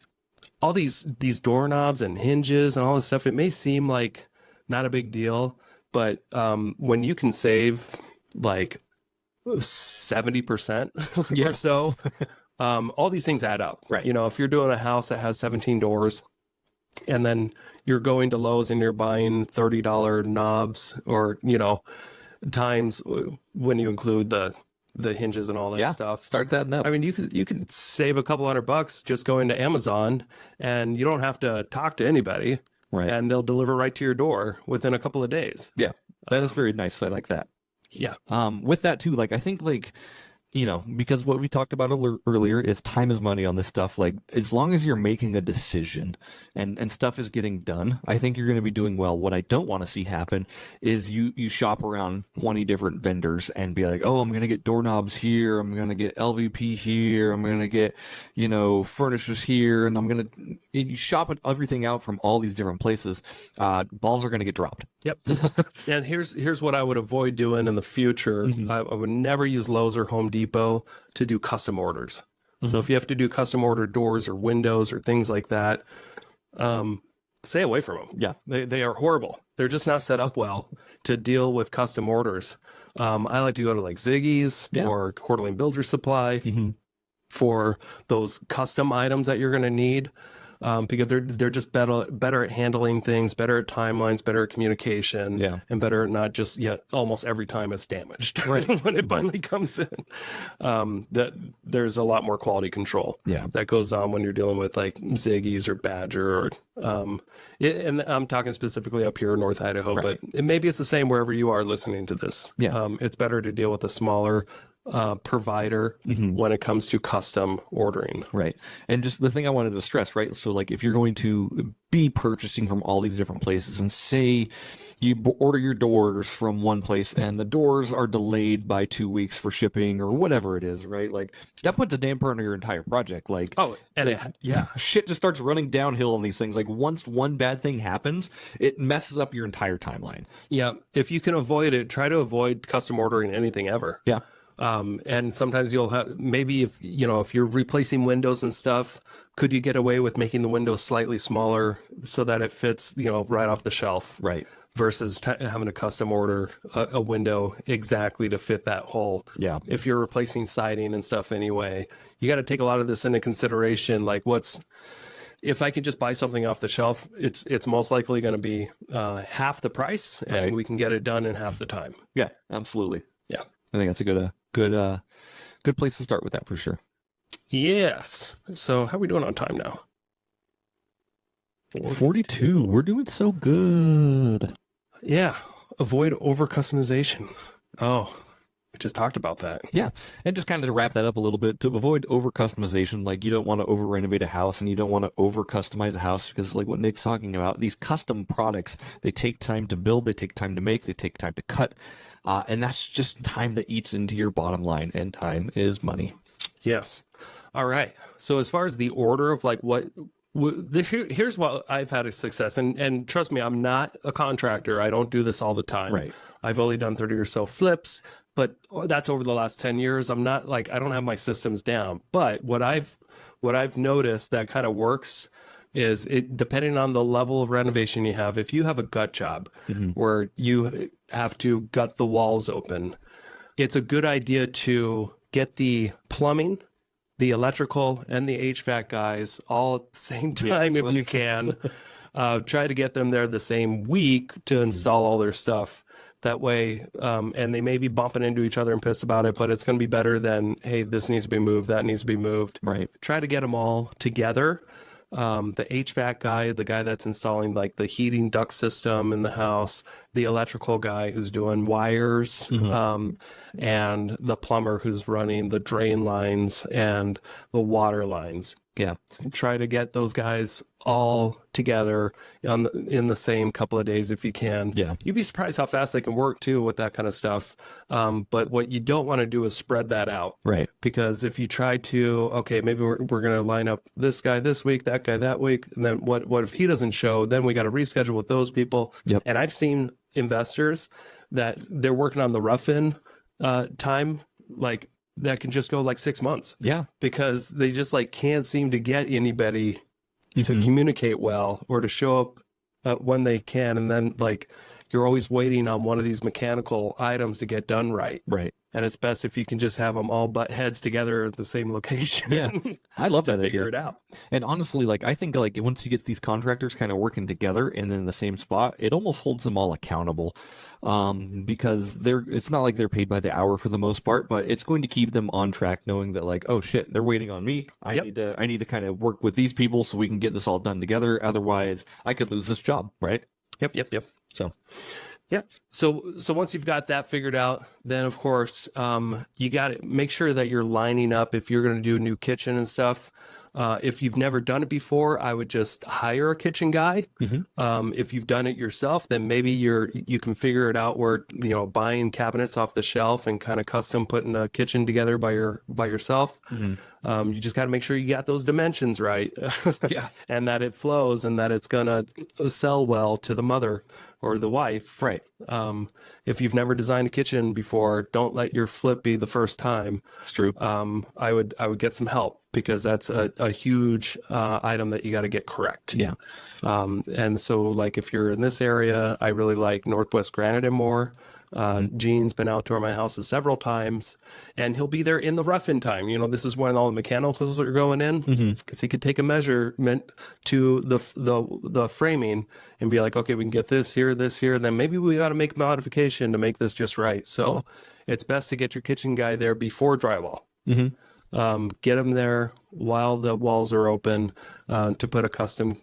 all these doorknobs and hinges and all this stuff, it may seem like not a big deal, but when you can save like 70% or so, all these things add up. Right. If you're doing a house that has 17 doors, and then you're going to Lowe's and you're buying $30 knobs, or times when you include the hinges and all that stuff. Start that up. I mean, you could save a couple $100 just going to Amazon, and you don't have to talk to anybody. Right. And they'll deliver right to your door within a couple of days. Yeah. That is very nice. I like that. Yeah. With that too, like I think like because what we talked about earlier is time is money on this stuff. Like, as long as you're making a decision and stuff is getting done, I think you're going to be doing well. What I don't want to see happen is you shop around 20 different vendors and be like, oh, I'm going to get doorknobs here, I'm going to get LVP here, I'm going to get, furnishers here, and you shop everything out from all these different places. Balls are going to get dropped. Yep. And here's what I would avoid doing in the future. I would never use Lowe's or Home Depot to do custom orders. So if you have to do custom order doors or windows or things like that, stay away from them. Yeah. They are horrible. They're just not set up well to deal with custom orders. I like to go to like Ziggy's or Coeur d'Alene Builder Supply for those custom items that you're going to need. Because they're just better at handling things, better at timelines, better at communication, and better at not just almost every time it's damaged when it finally comes in. That there's a lot more quality control that goes on when you're dealing with like Ziggy's or Badger and I'm talking specifically up here in North Idaho, but maybe it's the same wherever you are listening to this. It's better to deal with a smaller provider when it comes to custom ordering. Right. And just the thing I wanted to stress, right? So like if you're going to be purchasing from all these different places and say you order your doors from one place and the doors are delayed by 2 weeks for shipping or whatever it is, right? Like that puts a damper on your entire project. Like, shit just starts running downhill on these things. Like once one bad thing happens, it messes up your entire timeline. Yeah. If you can avoid it, try to avoid custom ordering anything ever. Yeah. And sometimes you'll have, maybe if you're replacing windows and stuff, could you get away with making the window slightly smaller so that it fits, right off the shelf? Right. Versus having to custom order a window exactly to fit that hole. Yeah. If you're replacing siding and stuff anyway, you got to take a lot of this into consideration. Like if I can just buy something off the shelf, it's most likely going to be half the price and we can get it done in half the time. Yeah, absolutely. Yeah. I think that's a good place to start with that for sure. Yes. So how are we doing on time now? 42. We're doing so good. Yeah. Avoid over customization. Oh, we just talked about that. Yeah. And just kind of to wrap that up a little bit, to avoid over customization, like you don't want to over renovate a house and you don't want to over customize a house because like what Nick's talking about, these custom products, they take time to build, they take time to make, they take time to cut. And that's just time that eats into your bottom line, and time is money. Yes. All right. So as far as the order of like here's what I've had a success. And trust me, I'm not a contractor. I don't do this all the time. Right. I've only done 30 or so flips, but that's over the last 10 years. I'm not like, I don't have my systems down. But what I've noticed that kind of works is it depending on the level of renovation you have. If you have a gut job where you have to gut the walls open, it's a good idea to get the plumbing, the electrical, and the HVAC guys all at the same time if you can. Try to get them there the same week to install all their stuff. That way, and they may be bumping into each other and pissed about it, but it's going to be better than, hey, this needs to be moved, that needs to be moved. Right. Try to get them all together. The HVAC guy, the guy that's installing like the heating duct system in the house, the electrical guy who's doing wires, and the plumber who's running the drain lines and the water lines. Yeah. Try to get those guys all together in the same couple of days if you can. Yeah. You'd be surprised how fast they can work too with that kind of stuff. But what you don't want to do is spread that out. Right. Because if you try to, okay, maybe we're going to line up this guy this week, that guy that week, and then what if he doesn't show? Then we got to reschedule with those people. Yep. And I've seen investors that they're working on the rough-in time, like that can just go like 6 months. Yeah. Because they just like can't seem to get anybody to communicate well or to show up when they can. And then like you're always waiting on one of these mechanical items to get done right. Right. And it's best if you can just have them all butt heads together at the same location. Yeah. I love that figure idea. it out. And honestly, like I think like once you get these contractors kind of working together and in the same spot, it almost holds them all accountable. Because it's not like they're paid by the hour for the most part, but it's going to keep them on track knowing that like, oh shit, they're waiting on me. I need to kind of work with these people so we can get this all done together. Otherwise I could lose this job. Right. Yep. So Yeah. So once you've got that figured out, then of course, you got to make sure that you're lining up if you're going to do a new kitchen and stuff. If you've never done it before, I would just hire a kitchen guy. If you've done it yourself, then maybe you can figure it out where, buying cabinets off the shelf and kind of custom putting a kitchen together by yourself. You just got to make sure you got those dimensions right. Yeah. And that it flows and that it's going to sell well to the mother or the wife. Right. If you've never designed a kitchen before, don't let your flip be the first time. It's true. I would get some help because that's a huge item that you got to get correct. Yeah. And so like if you're in this area, I really like Northwest Granite and more. Gene's been out to my houses several times, and he'll be there in the rough-in time. This is when all the mechanicals are going in, because he could take a measurement to the framing and be like, okay, we can get this here, and then maybe we got to make a modification to make this just right. So it's best to get your kitchen guy there before drywall. Get him there while the walls are open to put a custom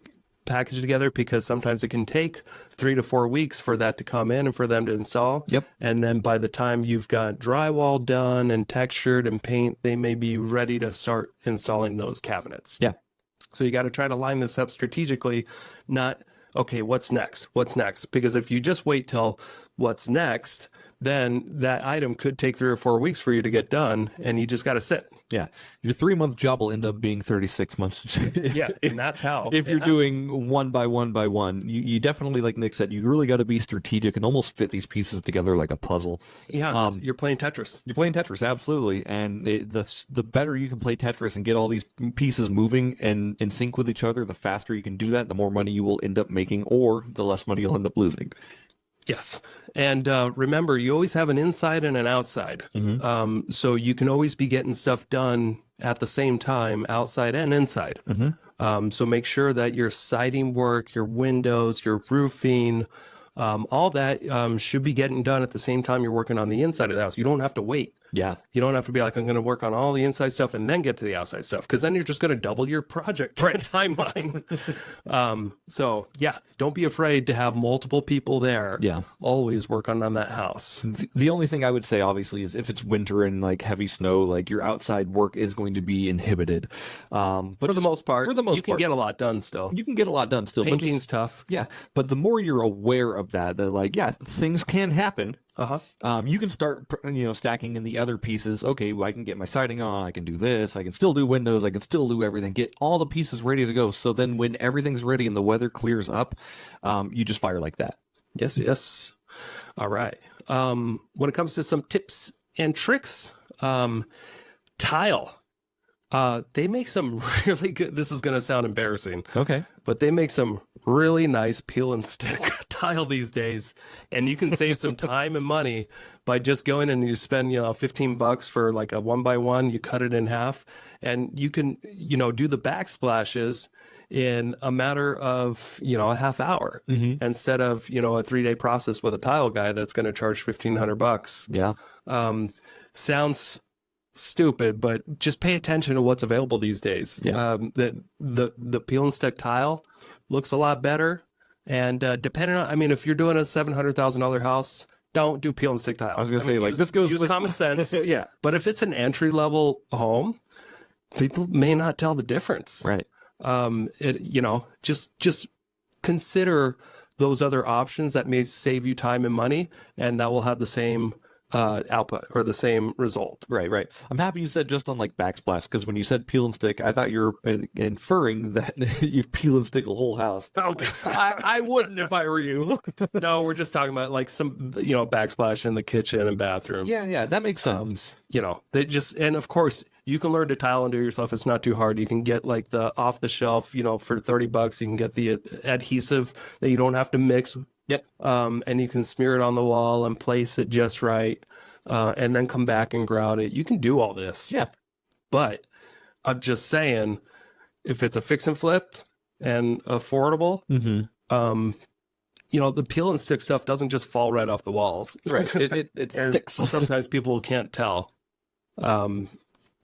package together, because sometimes it can take 3 to 4 weeks for that to come in and for them to install. Yep. And then by the time you've got drywall done and textured and paint, they may be ready to start installing those cabinets. Yeah. So you got to try to line this up strategically, not, okay, what's next? Because if you just wait till what's next, then that item could take 3 or 4 weeks for you to get done, and you just got to sit. Yeah. Your 3-month job will end up being 36 months. Yeah, and that's how. If you're doing one by one, you definitely, like Nick said, you really got to be strategic and almost fit these pieces together like a puzzle. Yeah, you're playing Tetris. You're playing Tetris, absolutely. And the better you can play Tetris and get all these pieces moving and in sync with each other, the faster you can do that, the more money you will end up making, or the less money you'll end up losing. Yes. And remember, you always have an inside and an outside. So you can always be getting stuff done at the same time, outside and inside. So make sure that your siding work, your windows, your roofing, all that should be getting done at the same time you're working on the inside of the house. You don't have to wait. Yeah. You don't have to be like, I'm going to work on all the inside stuff and then get to the outside stuff, because then you're just going to double your project timeline. So yeah, don't be afraid to have multiple people there. Yeah. Always work on that house. The only thing I would say, obviously, is if it's winter and like heavy snow, like your outside work is going to be inhibited. But For the most part, you can get a lot done still. You can get a lot done still. Painting's tough. Yeah. But the more you're aware of that like, yeah, things can happen. You can start, stacking in the other pieces. Okay, well, I can get my siding on. I can do this. I can still do windows. I can still do everything. Get all the pieces ready to go. So then when everything's ready and the weather clears up, you just fire like that. Yes. All right. When it comes to some tips and tricks, tile. They make some really good, this is going to sound embarrassing. Okay. But they make some really nice peel and stick tile these days. And you can save some time and money by just going and you spend, $15 for like a 1x1, you cut it in half, and you can, do the backsplashes in a matter of, a half hour instead of, a 3-day process with a tile guy that's going to charge $1,500. Yeah. Sounds stupid, but just pay attention to what's available these days. Yeah. The peel and stick tile looks a lot better, and depending on, if you're doing a $700,000 house, don't do peel and stick tile. I was gonna say, this goes use with common sense. Yeah. But if it's an entry level home, people may not tell the difference. Right. Just consider those other options that may save you time and money, and that will have the same output or the same result. Right. I'm happy you said just on like backsplash, because when you said peel and stick, I thought you were inferring that you peel and stick a whole house. I wouldn't if I were you. No, we're just talking about like some, backsplash in the kitchen and bathrooms. Yeah, that makes sense. They just, and of course you can learn to tile and do it yourself. It's not too hard. You can get like the off the shelf, for $30, you can get the adhesive that you don't have to mix. Yep. And you can smear it on the wall and place it just right, and then come back and grout it. You can do all this. Yeah. But I'm just saying, if it's a fix and flip and affordable, the peel and stick stuff doesn't just fall right off the walls. Right. It sticks. Sometimes people can't tell.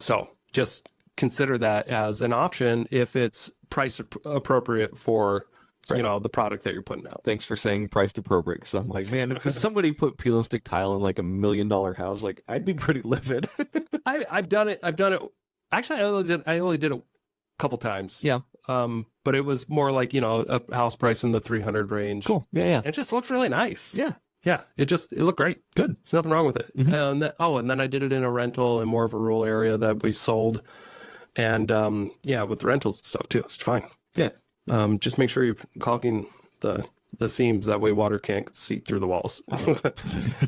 So just consider that as an option if it's price appropriate for you know, the product that you're putting out. Thanks for saying priced appropriate. So I'm like, man, if somebody put peel and stick tile in like $1 million house, like I'd be pretty livid. I've done it. Actually, I only did it a couple times. Yeah. But it was more like, you know, a house price in the 300 range. Cool. Yeah. It just looked really nice. Yeah. Yeah. It looked great. Good. There's nothing wrong with it. Mm-hmm. And then I did it in a rental in more of a rural area that we sold. And with rentals and stuff too, it's fine. Yeah. Just make sure you're caulking the seams. That way water can't seep through the walls.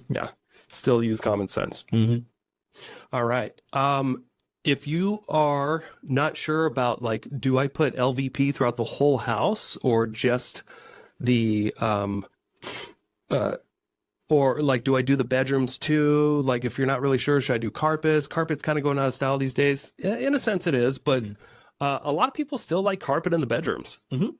Yeah. Still use common sense. Mm-hmm. All right. If you are not sure about, like, do I put LVP throughout the whole house or just the, or like, do I do the bedrooms too? Like, if you're not really sure, should I do carpets? Carpet's kind of going out of style these days. In a sense it is, but a lot of people still like carpet in the bedrooms. And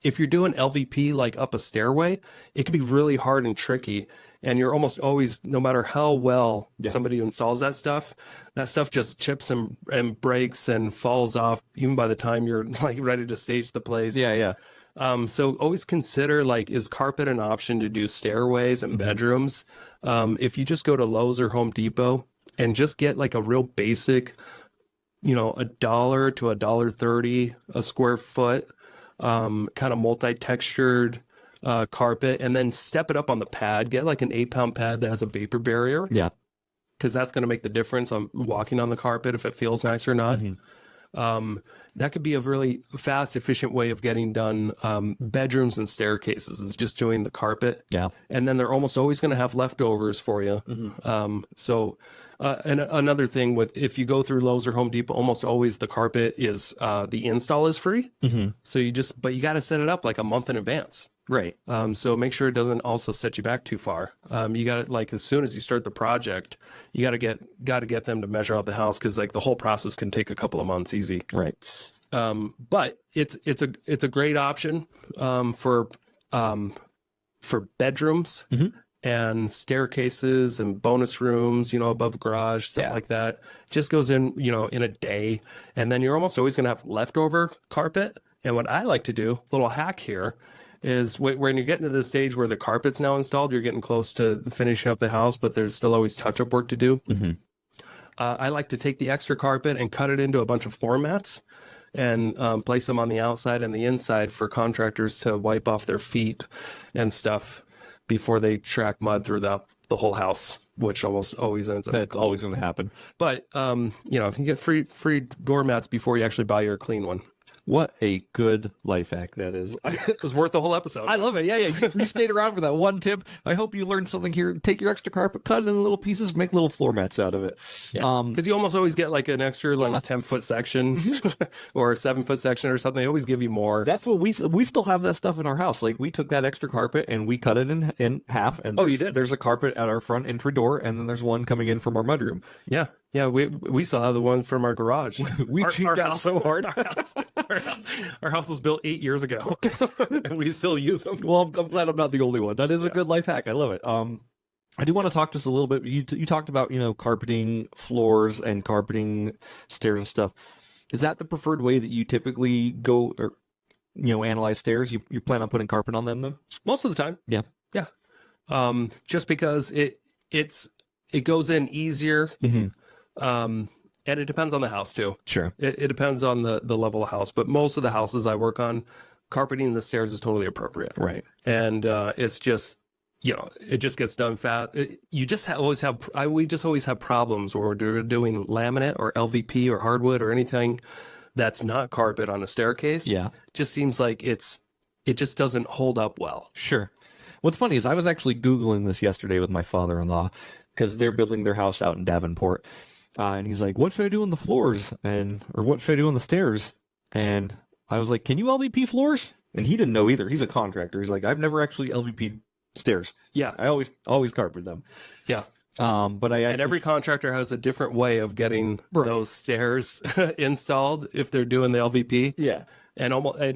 if you're doing LVP like up a stairway, it can be really hard and tricky. And you're almost always, no matter how well somebody installs that stuff just chips and breaks and falls off even by the time you're like ready to stage the place. Yeah. So always consider, like, is carpet an option to do stairways and bedrooms? If you just go to Lowe's or Home Depot and just get like a real basic, you know, $1 to $1.30 a square foot, kind of multi-textured carpet, and then step it up on the pad. Get like an 8-pound pad that has a vapor barrier. Yeah. Because that's going to make the difference on walking on the carpet if it feels nice or not. That could be a really fast, efficient way of getting done bedrooms and staircases, is just doing the carpet. Yeah. And then they're almost always going to have leftovers for you. And another thing with, if you go through Lowe's or Home Depot, almost always the carpet is, the install is free. So but you got to set it up like a month in advance. Right. So make sure it doesn't also set you back too far. You got to, like, as soon as you start the project, you got to get them to measure out the house, because like the whole process can take a couple of months easy. Right. But it's a great option for bedrooms and staircases and bonus rooms, you know, above garage, stuff like that. Just goes in, you know, in a day, and then you're almost always going to have leftover carpet. And what I like to do, little hack here, is when you're getting to the stage where the carpet's now installed, you're getting close to finishing up the house, but there's still always touch-up work to do. I like to take the extra carpet and cut it into a bunch of floor mats and place them on the outside and the inside for contractors to wipe off their feet and stuff before they track mud through the whole house, which almost always ends up. That's always going to happen. But, you know, you get free doormats before you actually buy your clean one. What a good life hack that is. It was worth the whole episode. I love it. Yeah. You stayed around for that one tip. I hope you learned something here. Take your extra carpet, cut it in little pieces, make little floor mats out of it. Because you almost always get like an extra, like, 10-foot section or a 7-foot section or something. They always give you more. That's what we still have that stuff in our house. Like, we took that extra carpet and we cut it in half. And you did? There's a carpet at our front entry door, and then there's one coming in from our mudroom. Yeah. Yeah, we still have the one from our garage. We cheaped out so hard. Our house was built 8 years ago, and we still use them. Well, I'm glad I'm not the only one. That is a good life hack. I love it. I do want to talk just a little bit. You talked about, you know, carpeting floors and carpeting stairs and stuff. Is that the preferred way that you typically go, or, you know, analyze stairs? You plan on putting carpet on them, though? Most of the time. Yeah. Just because it goes in easier. And it depends on the house too. Sure. It depends on the level of house, but most of the houses I work on, carpeting the stairs is totally appropriate. Right. And it's just, you know, it just gets done fast. We just always have problems when we're doing laminate or LVP or hardwood or anything that's not carpet on a staircase. Yeah. It just seems like it just doesn't hold up well. Sure. What's funny is I was actually Googling this yesterday with my father-in-law, because they're building their house out in Davenport. And he's like, what should I do on the floors? Or what should I do on the stairs? And I was like, can you LVP floors? And he didn't know either. He's a contractor. He's like, I've never actually LVP'd stairs. Yeah. I always carpet them. Yeah. But and every contractor has a different way of getting those stairs installed if they're doing the LVP. Yeah. And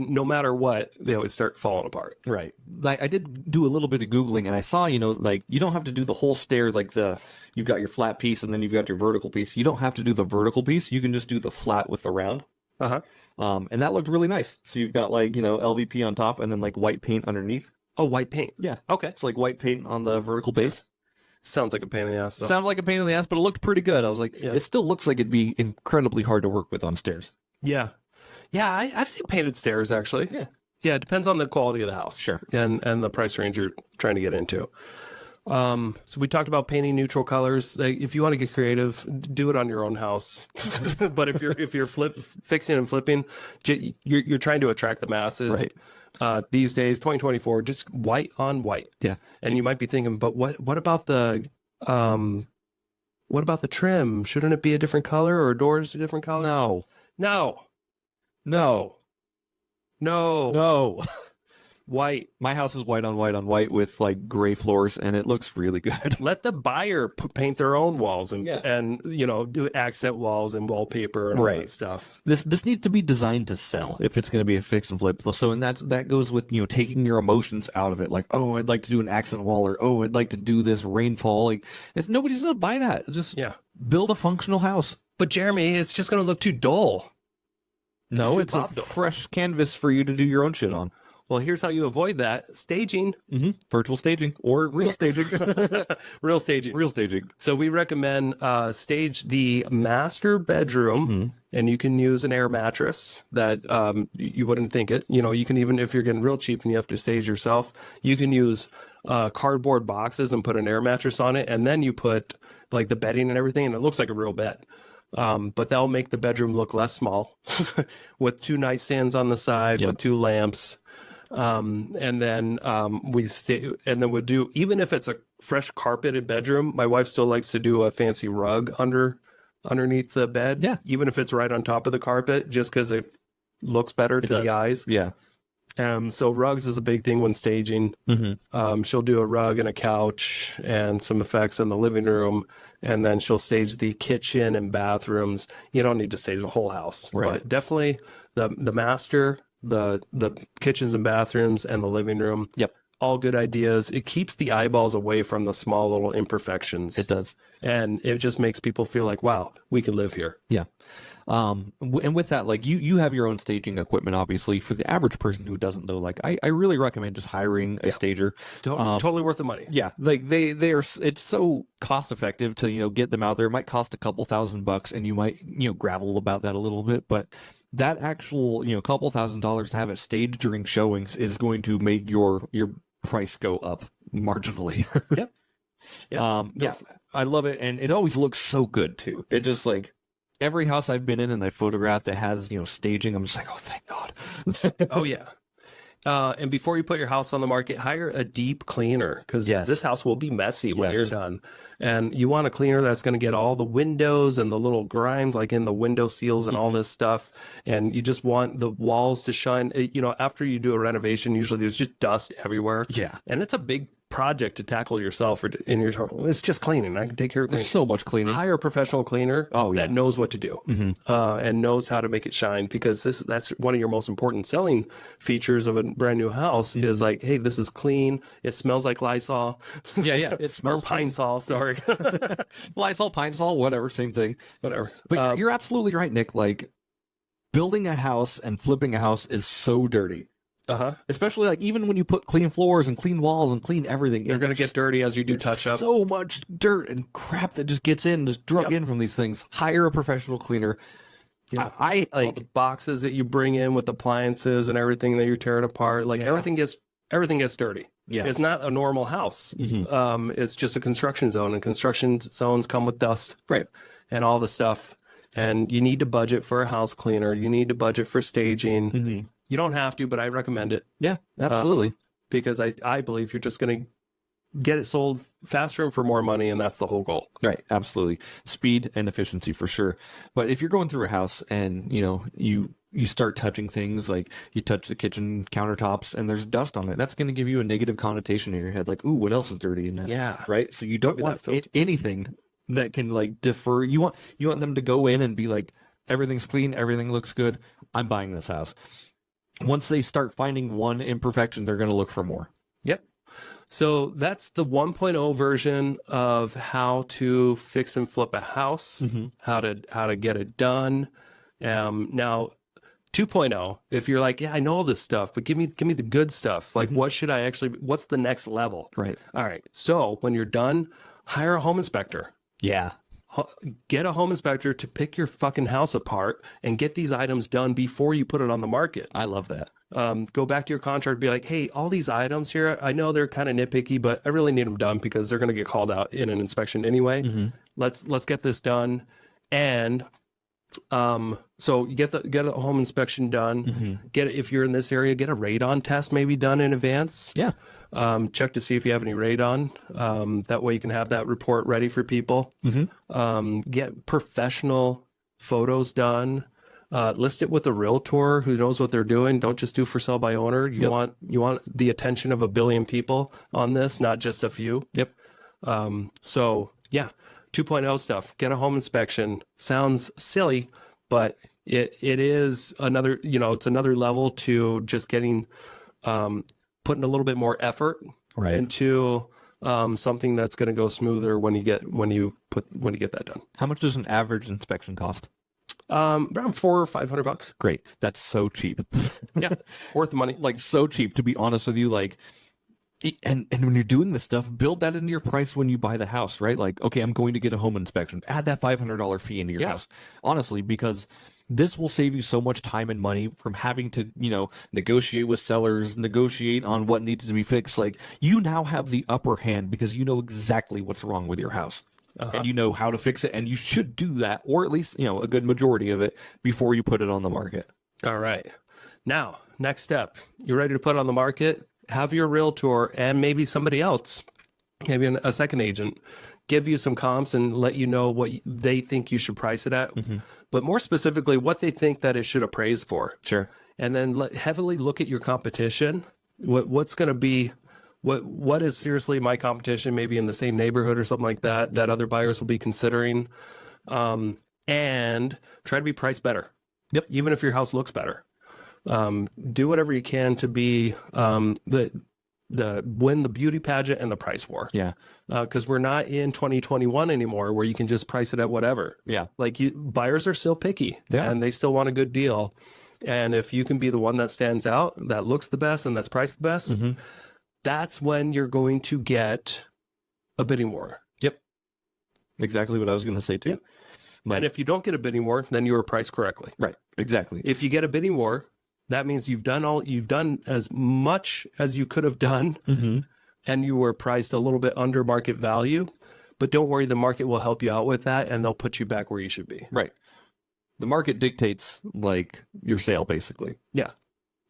no matter what, they always start falling apart. Right. Like, I did do a little bit of Googling, and I saw, you know, like, you don't have to do the whole stair, like you've got your flat piece and then you've got your vertical piece. You don't have to do the vertical piece. You can just do the flat with the round. And that looked really nice. So you've got like, LVP on top and then like white paint underneath. Oh, white paint. Yeah. Okay. It's like white paint on the vertical base. Sounds like a pain in the ass, though. Sounded like a pain in the ass, but it looked pretty good. I was like, it still looks like it'd be incredibly hard to work with on stairs. Yeah. Yeah, I've seen painted stairs, actually. Yeah. Yeah, it depends on the quality of the house. Sure. And the price range you're trying to get into. So we talked about painting neutral colors. Like, if you want to get creative, do it on your own house. But if you're fixing and flipping, you're trying to attract the masses. Right. These days, 2024, just white on white. Yeah. And you might be thinking, but what about the trim? Shouldn't it be a different color, or doors a different color? No. White. My house is white on white with like gray floors, and it looks really good. Let the buyer paint their own walls and do accent walls and wallpaper and all that stuff. This needs to be designed to sell if it's going to be a fix and flip. So, and that goes with taking your emotions out of it. Like, oh, I'd like to do an accent wall, or oh, I'd like to do this rainfall. Like, nobody's going to buy that. Just build a functional house. But Jeremy, it's just going to look too dull. No, it's a fresh canvas for you to do your own shit on. Well, here's how you avoid that. Staging. Virtual staging or real staging. Real staging. So we recommend stage the master bedroom, and you can use an air mattress that you wouldn't think it. You can, even if you're getting real cheap and you have to stage yourself, you can use cardboard boxes and put an air mattress on it, and then you put like the bedding and everything, and it looks like a real bed. But that'll make the bedroom look less small with 2 nightstands on the side with 2 lamps. And then we'll do, even if it's a fresh carpeted bedroom, my wife still likes to do a fancy rug underneath the bed. Yeah. Even if it's right on top of the carpet, just because it looks better to the eyes. Yeah. So rugs is a big thing when staging. She'll do a rug and a couch and some effects in the living room, and then she'll stage the kitchen and bathrooms. You don't need to stage the whole house, but definitely the master, the kitchens and bathrooms, and the living room. Yep. All good ideas. It keeps the eyeballs away from the small little imperfections. It does. And it just makes people feel like, wow, we can live here. Yeah. And with that, like you have your own staging equipment, obviously. For the average person who doesn't, though, like I really recommend just hiring a stager. Totally worth the money. Yeah, like they are. It's so cost effective to get them out there. It might cost a couple $1,000, and you might gravel about that a little bit, but that actual couple $1,000s to have it staged during showings is going to make your price go up marginally. Yep. Yeah, I love it, and it always looks so good too. It just like every house I've been in and I photographed that has staging, I'm just like, oh, thank God. Oh yeah. And before you put your house on the market, hire a deep cleaner, because this house will be messy when you're done. And you want a cleaner that's going to get all the windows and the little grimes, like in the window seals and all this stuff. And you just want the walls to shine. After you do a renovation, usually there's just dust everywhere. Yeah. And it's a big project to tackle yourself or in your home. It's just cleaning. I can take care of cleaning. There's so much cleaning. Hire a professional cleaner that knows what to do and knows how to make it shine, because that's one of your most important selling features of a brand new house is like, hey, this is clean. It smells like Lysol. Yeah. It smells Pine Sol. Sorry. Lysol, Pine Sol, whatever, same thing. Whatever. But you're absolutely right, Nick. Like, building a house and flipping a house is so dirty. Especially like even when you put clean floors and clean walls and clean everything, they're going to get dirty as you do touch-ups. So much dirt and crap that just gets in, just drug in from these things. Hire a professional cleaner. I like all the boxes that you bring in with appliances and everything that you're tearing apart. Like everything gets dirty. Yeah, it's not a normal house. It's just a construction zone, and construction zones come with dust, right, and all the stuff. And you need to budget for a house cleaner. You need to budget for staging. You don't have to, but I recommend it. Yeah, absolutely. Because I believe you're just going to get it sold faster and for more money, and that's the whole goal. Right, absolutely. Speed and efficiency for sure. But if you're going through a house and, you start touching things, like you touch the kitchen countertops and there's dust on it, that's going to give you a negative connotation in your head. Like, ooh, what else is dirty in this? Yeah. Right? So you don't want anything that can like defer. You want them to go in and be like, everything's clean, everything looks good, I'm buying this house. Once they start finding one imperfection, they're going to look for more. Yep. So that's the 1.0 version of how to fix and flip a house, how to get it done. Now, 2.0, if you're like, yeah, I know all this stuff, but give me the good stuff. Like, what's the next level? Right. All right. So when you're done, hire a home inspector. Yeah. Get a home inspector to pick your fucking house apart and get these items done before you put it on the market. I love that. Go back to your contractor and be like, hey, all these items here, I know they're kind of nitpicky, but I really need them done because they're going to get called out in an inspection anyway. Let's get this done. And so you get a home inspection done. Get if you're in this area, get a radon test maybe done in advance. Yeah. Check to see if you have any radon. That way you can have that report ready for people. Get professional photos done. List it with a realtor who knows what they're doing. Don't just do for sale by owner. You want the attention of a billion people on this, not just a few. Yep. So yeah, 2.0 stuff. Get a home inspection. Sounds silly, but it is another, it's another level to just getting, putting a little bit more effort into something that's going to go smoother when you get that done. How much does an average inspection cost? Around $400 or $500. Great. That's so cheap. Yeah, worth the money. Like, so cheap, to be honest with you. Like, and when you're doing this stuff, build that into your price when you buy the house, right? Like, okay, I'm going to get a home inspection. Add that $500 fee into your house. Honestly, because this will save you so much time and money from having to, negotiate with sellers, negotiate on what needs to be fixed. Like, you now have the upper hand because you know exactly what's wrong with your house. And you know how to fix it, and you should do that, or at least, a good majority of it before you put it on the market. All right. Now, next step. You're ready to put it on the market? Have your realtor and maybe somebody else, maybe a second agent, give you some comps and let you know what they think you should price it at, but more specifically, what they think that it should appraise for. Sure. And then heavily look at your competition. What's going to be... What is seriously my competition, maybe in the same neighborhood or something like that other buyers will be considering, and try to be priced better. Yep. Even if your house looks better, do whatever you can to be win the beauty pageant and the price war. Yeah. Because we're not in 2021 anymore, where you can just price it at whatever. Yeah. Like buyers are still picky, and they still want a good deal. And if you can be the one that stands out, that looks the best, and that's priced the best. That's when you're going to get a bidding war. Yep. Exactly what I was going to say too. Yep. And if you don't get a bidding war, then you were priced correctly. Right. Exactly. If you get a bidding war, that means you've done as much as you could have done, and you were priced a little bit under market value. But don't worry, the market will help you out with that, and they'll put you back where you should be. Right. The market dictates like your sale, basically. Yeah.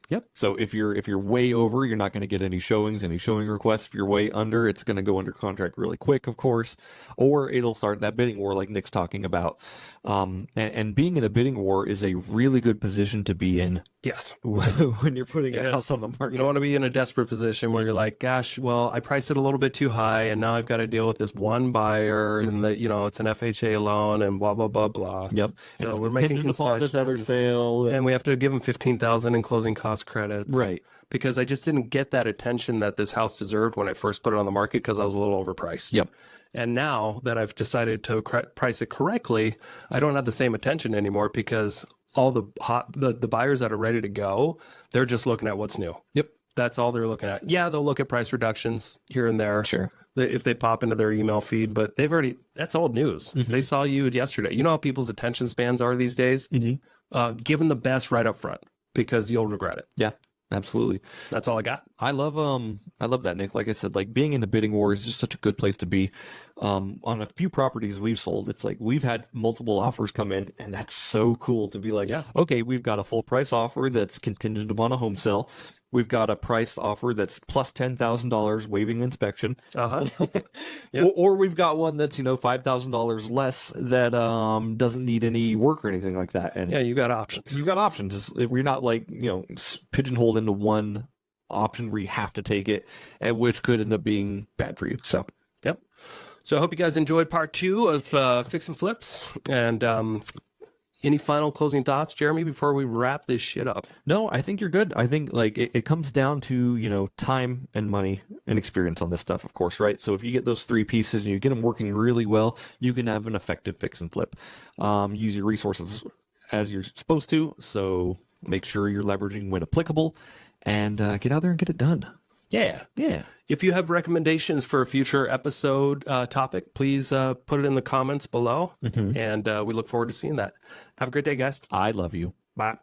Yep. So if you're way over, you're not going to get any showings, any showing requests. If you're way under, it's going to go under contract really quick, of course, or it'll start that bidding war like Nick's talking about. And being in a bidding war is a really good position to be in. Yes. When you're putting a house on the market. You don't want to be in a desperate position where you're like, gosh, well, I priced it a little bit too high, and now I've got to deal with this one buyer, and it's an FHA loan, and blah blah blah blah. Yep. So we're making concessions, this other sale, and we have to give them $15,000 in closing cost credits, right? Because I just didn't get that attention that this house deserved when I first put it on the market because I was a little overpriced. Yep. And now that I've decided to price it correctly, I don't have the same attention anymore because all the buyers that are ready to go, they're just looking at what's new. Yep. That's all they're looking at. Yeah, they'll look at price reductions here and there. Sure. If they pop into their email feed, but that's old news. They saw you yesterday. You know how people's attention spans are these days? Give them the best right up front because you'll regret it. Yeah. Absolutely. That's all I got. I love that, Nick. Like I said, like being in a bidding war is just such a good place to be. On a few properties we've sold, it's like we've had multiple offers come in, and that's so cool to be like, okay, we've got a full price offer that's contingent upon a home sale. We've got a price offer that's plus $10,000 waiving inspection. Yep. Or we've got one that's, $5,000 less that doesn't need any work or anything like that. And yeah, you got options. You've got options. We're not like, pigeonholed into one option where you have to take it, and which could end up being bad for you. So, yep. So I hope you guys enjoyed part 2 of Fix and Flips. And any final closing thoughts, Jeremy, before we wrap this shit up? No, I think you're good. I think like it comes down to, time and money and experience on this stuff, of course, right? So if you get those 3 pieces and you get them working really well, you can have an effective fix and flip. Use your resources as you're supposed to. So Make sure you're leveraging when applicable, and get out there and get it done. Yeah. Yeah. If you have recommendations for a future episode topic, please put it in the comments below, and we look forward to seeing that. Have a great day, guys. I love you. Bye.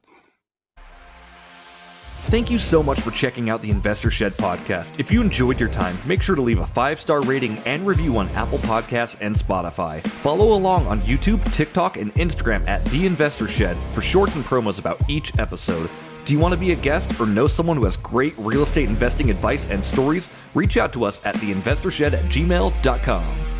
Thank you so much for checking out the Investor Shed podcast. If you enjoyed your time, make sure to leave a 5-star rating and review on Apple Podcasts and Spotify. Follow along on YouTube, TikTok, and Instagram at The Investor Shed for shorts and promos about each episode. Do you want to be a guest or know someone who has great real estate investing advice and stories? Reach out to us at theinvestorshed@gmail.com.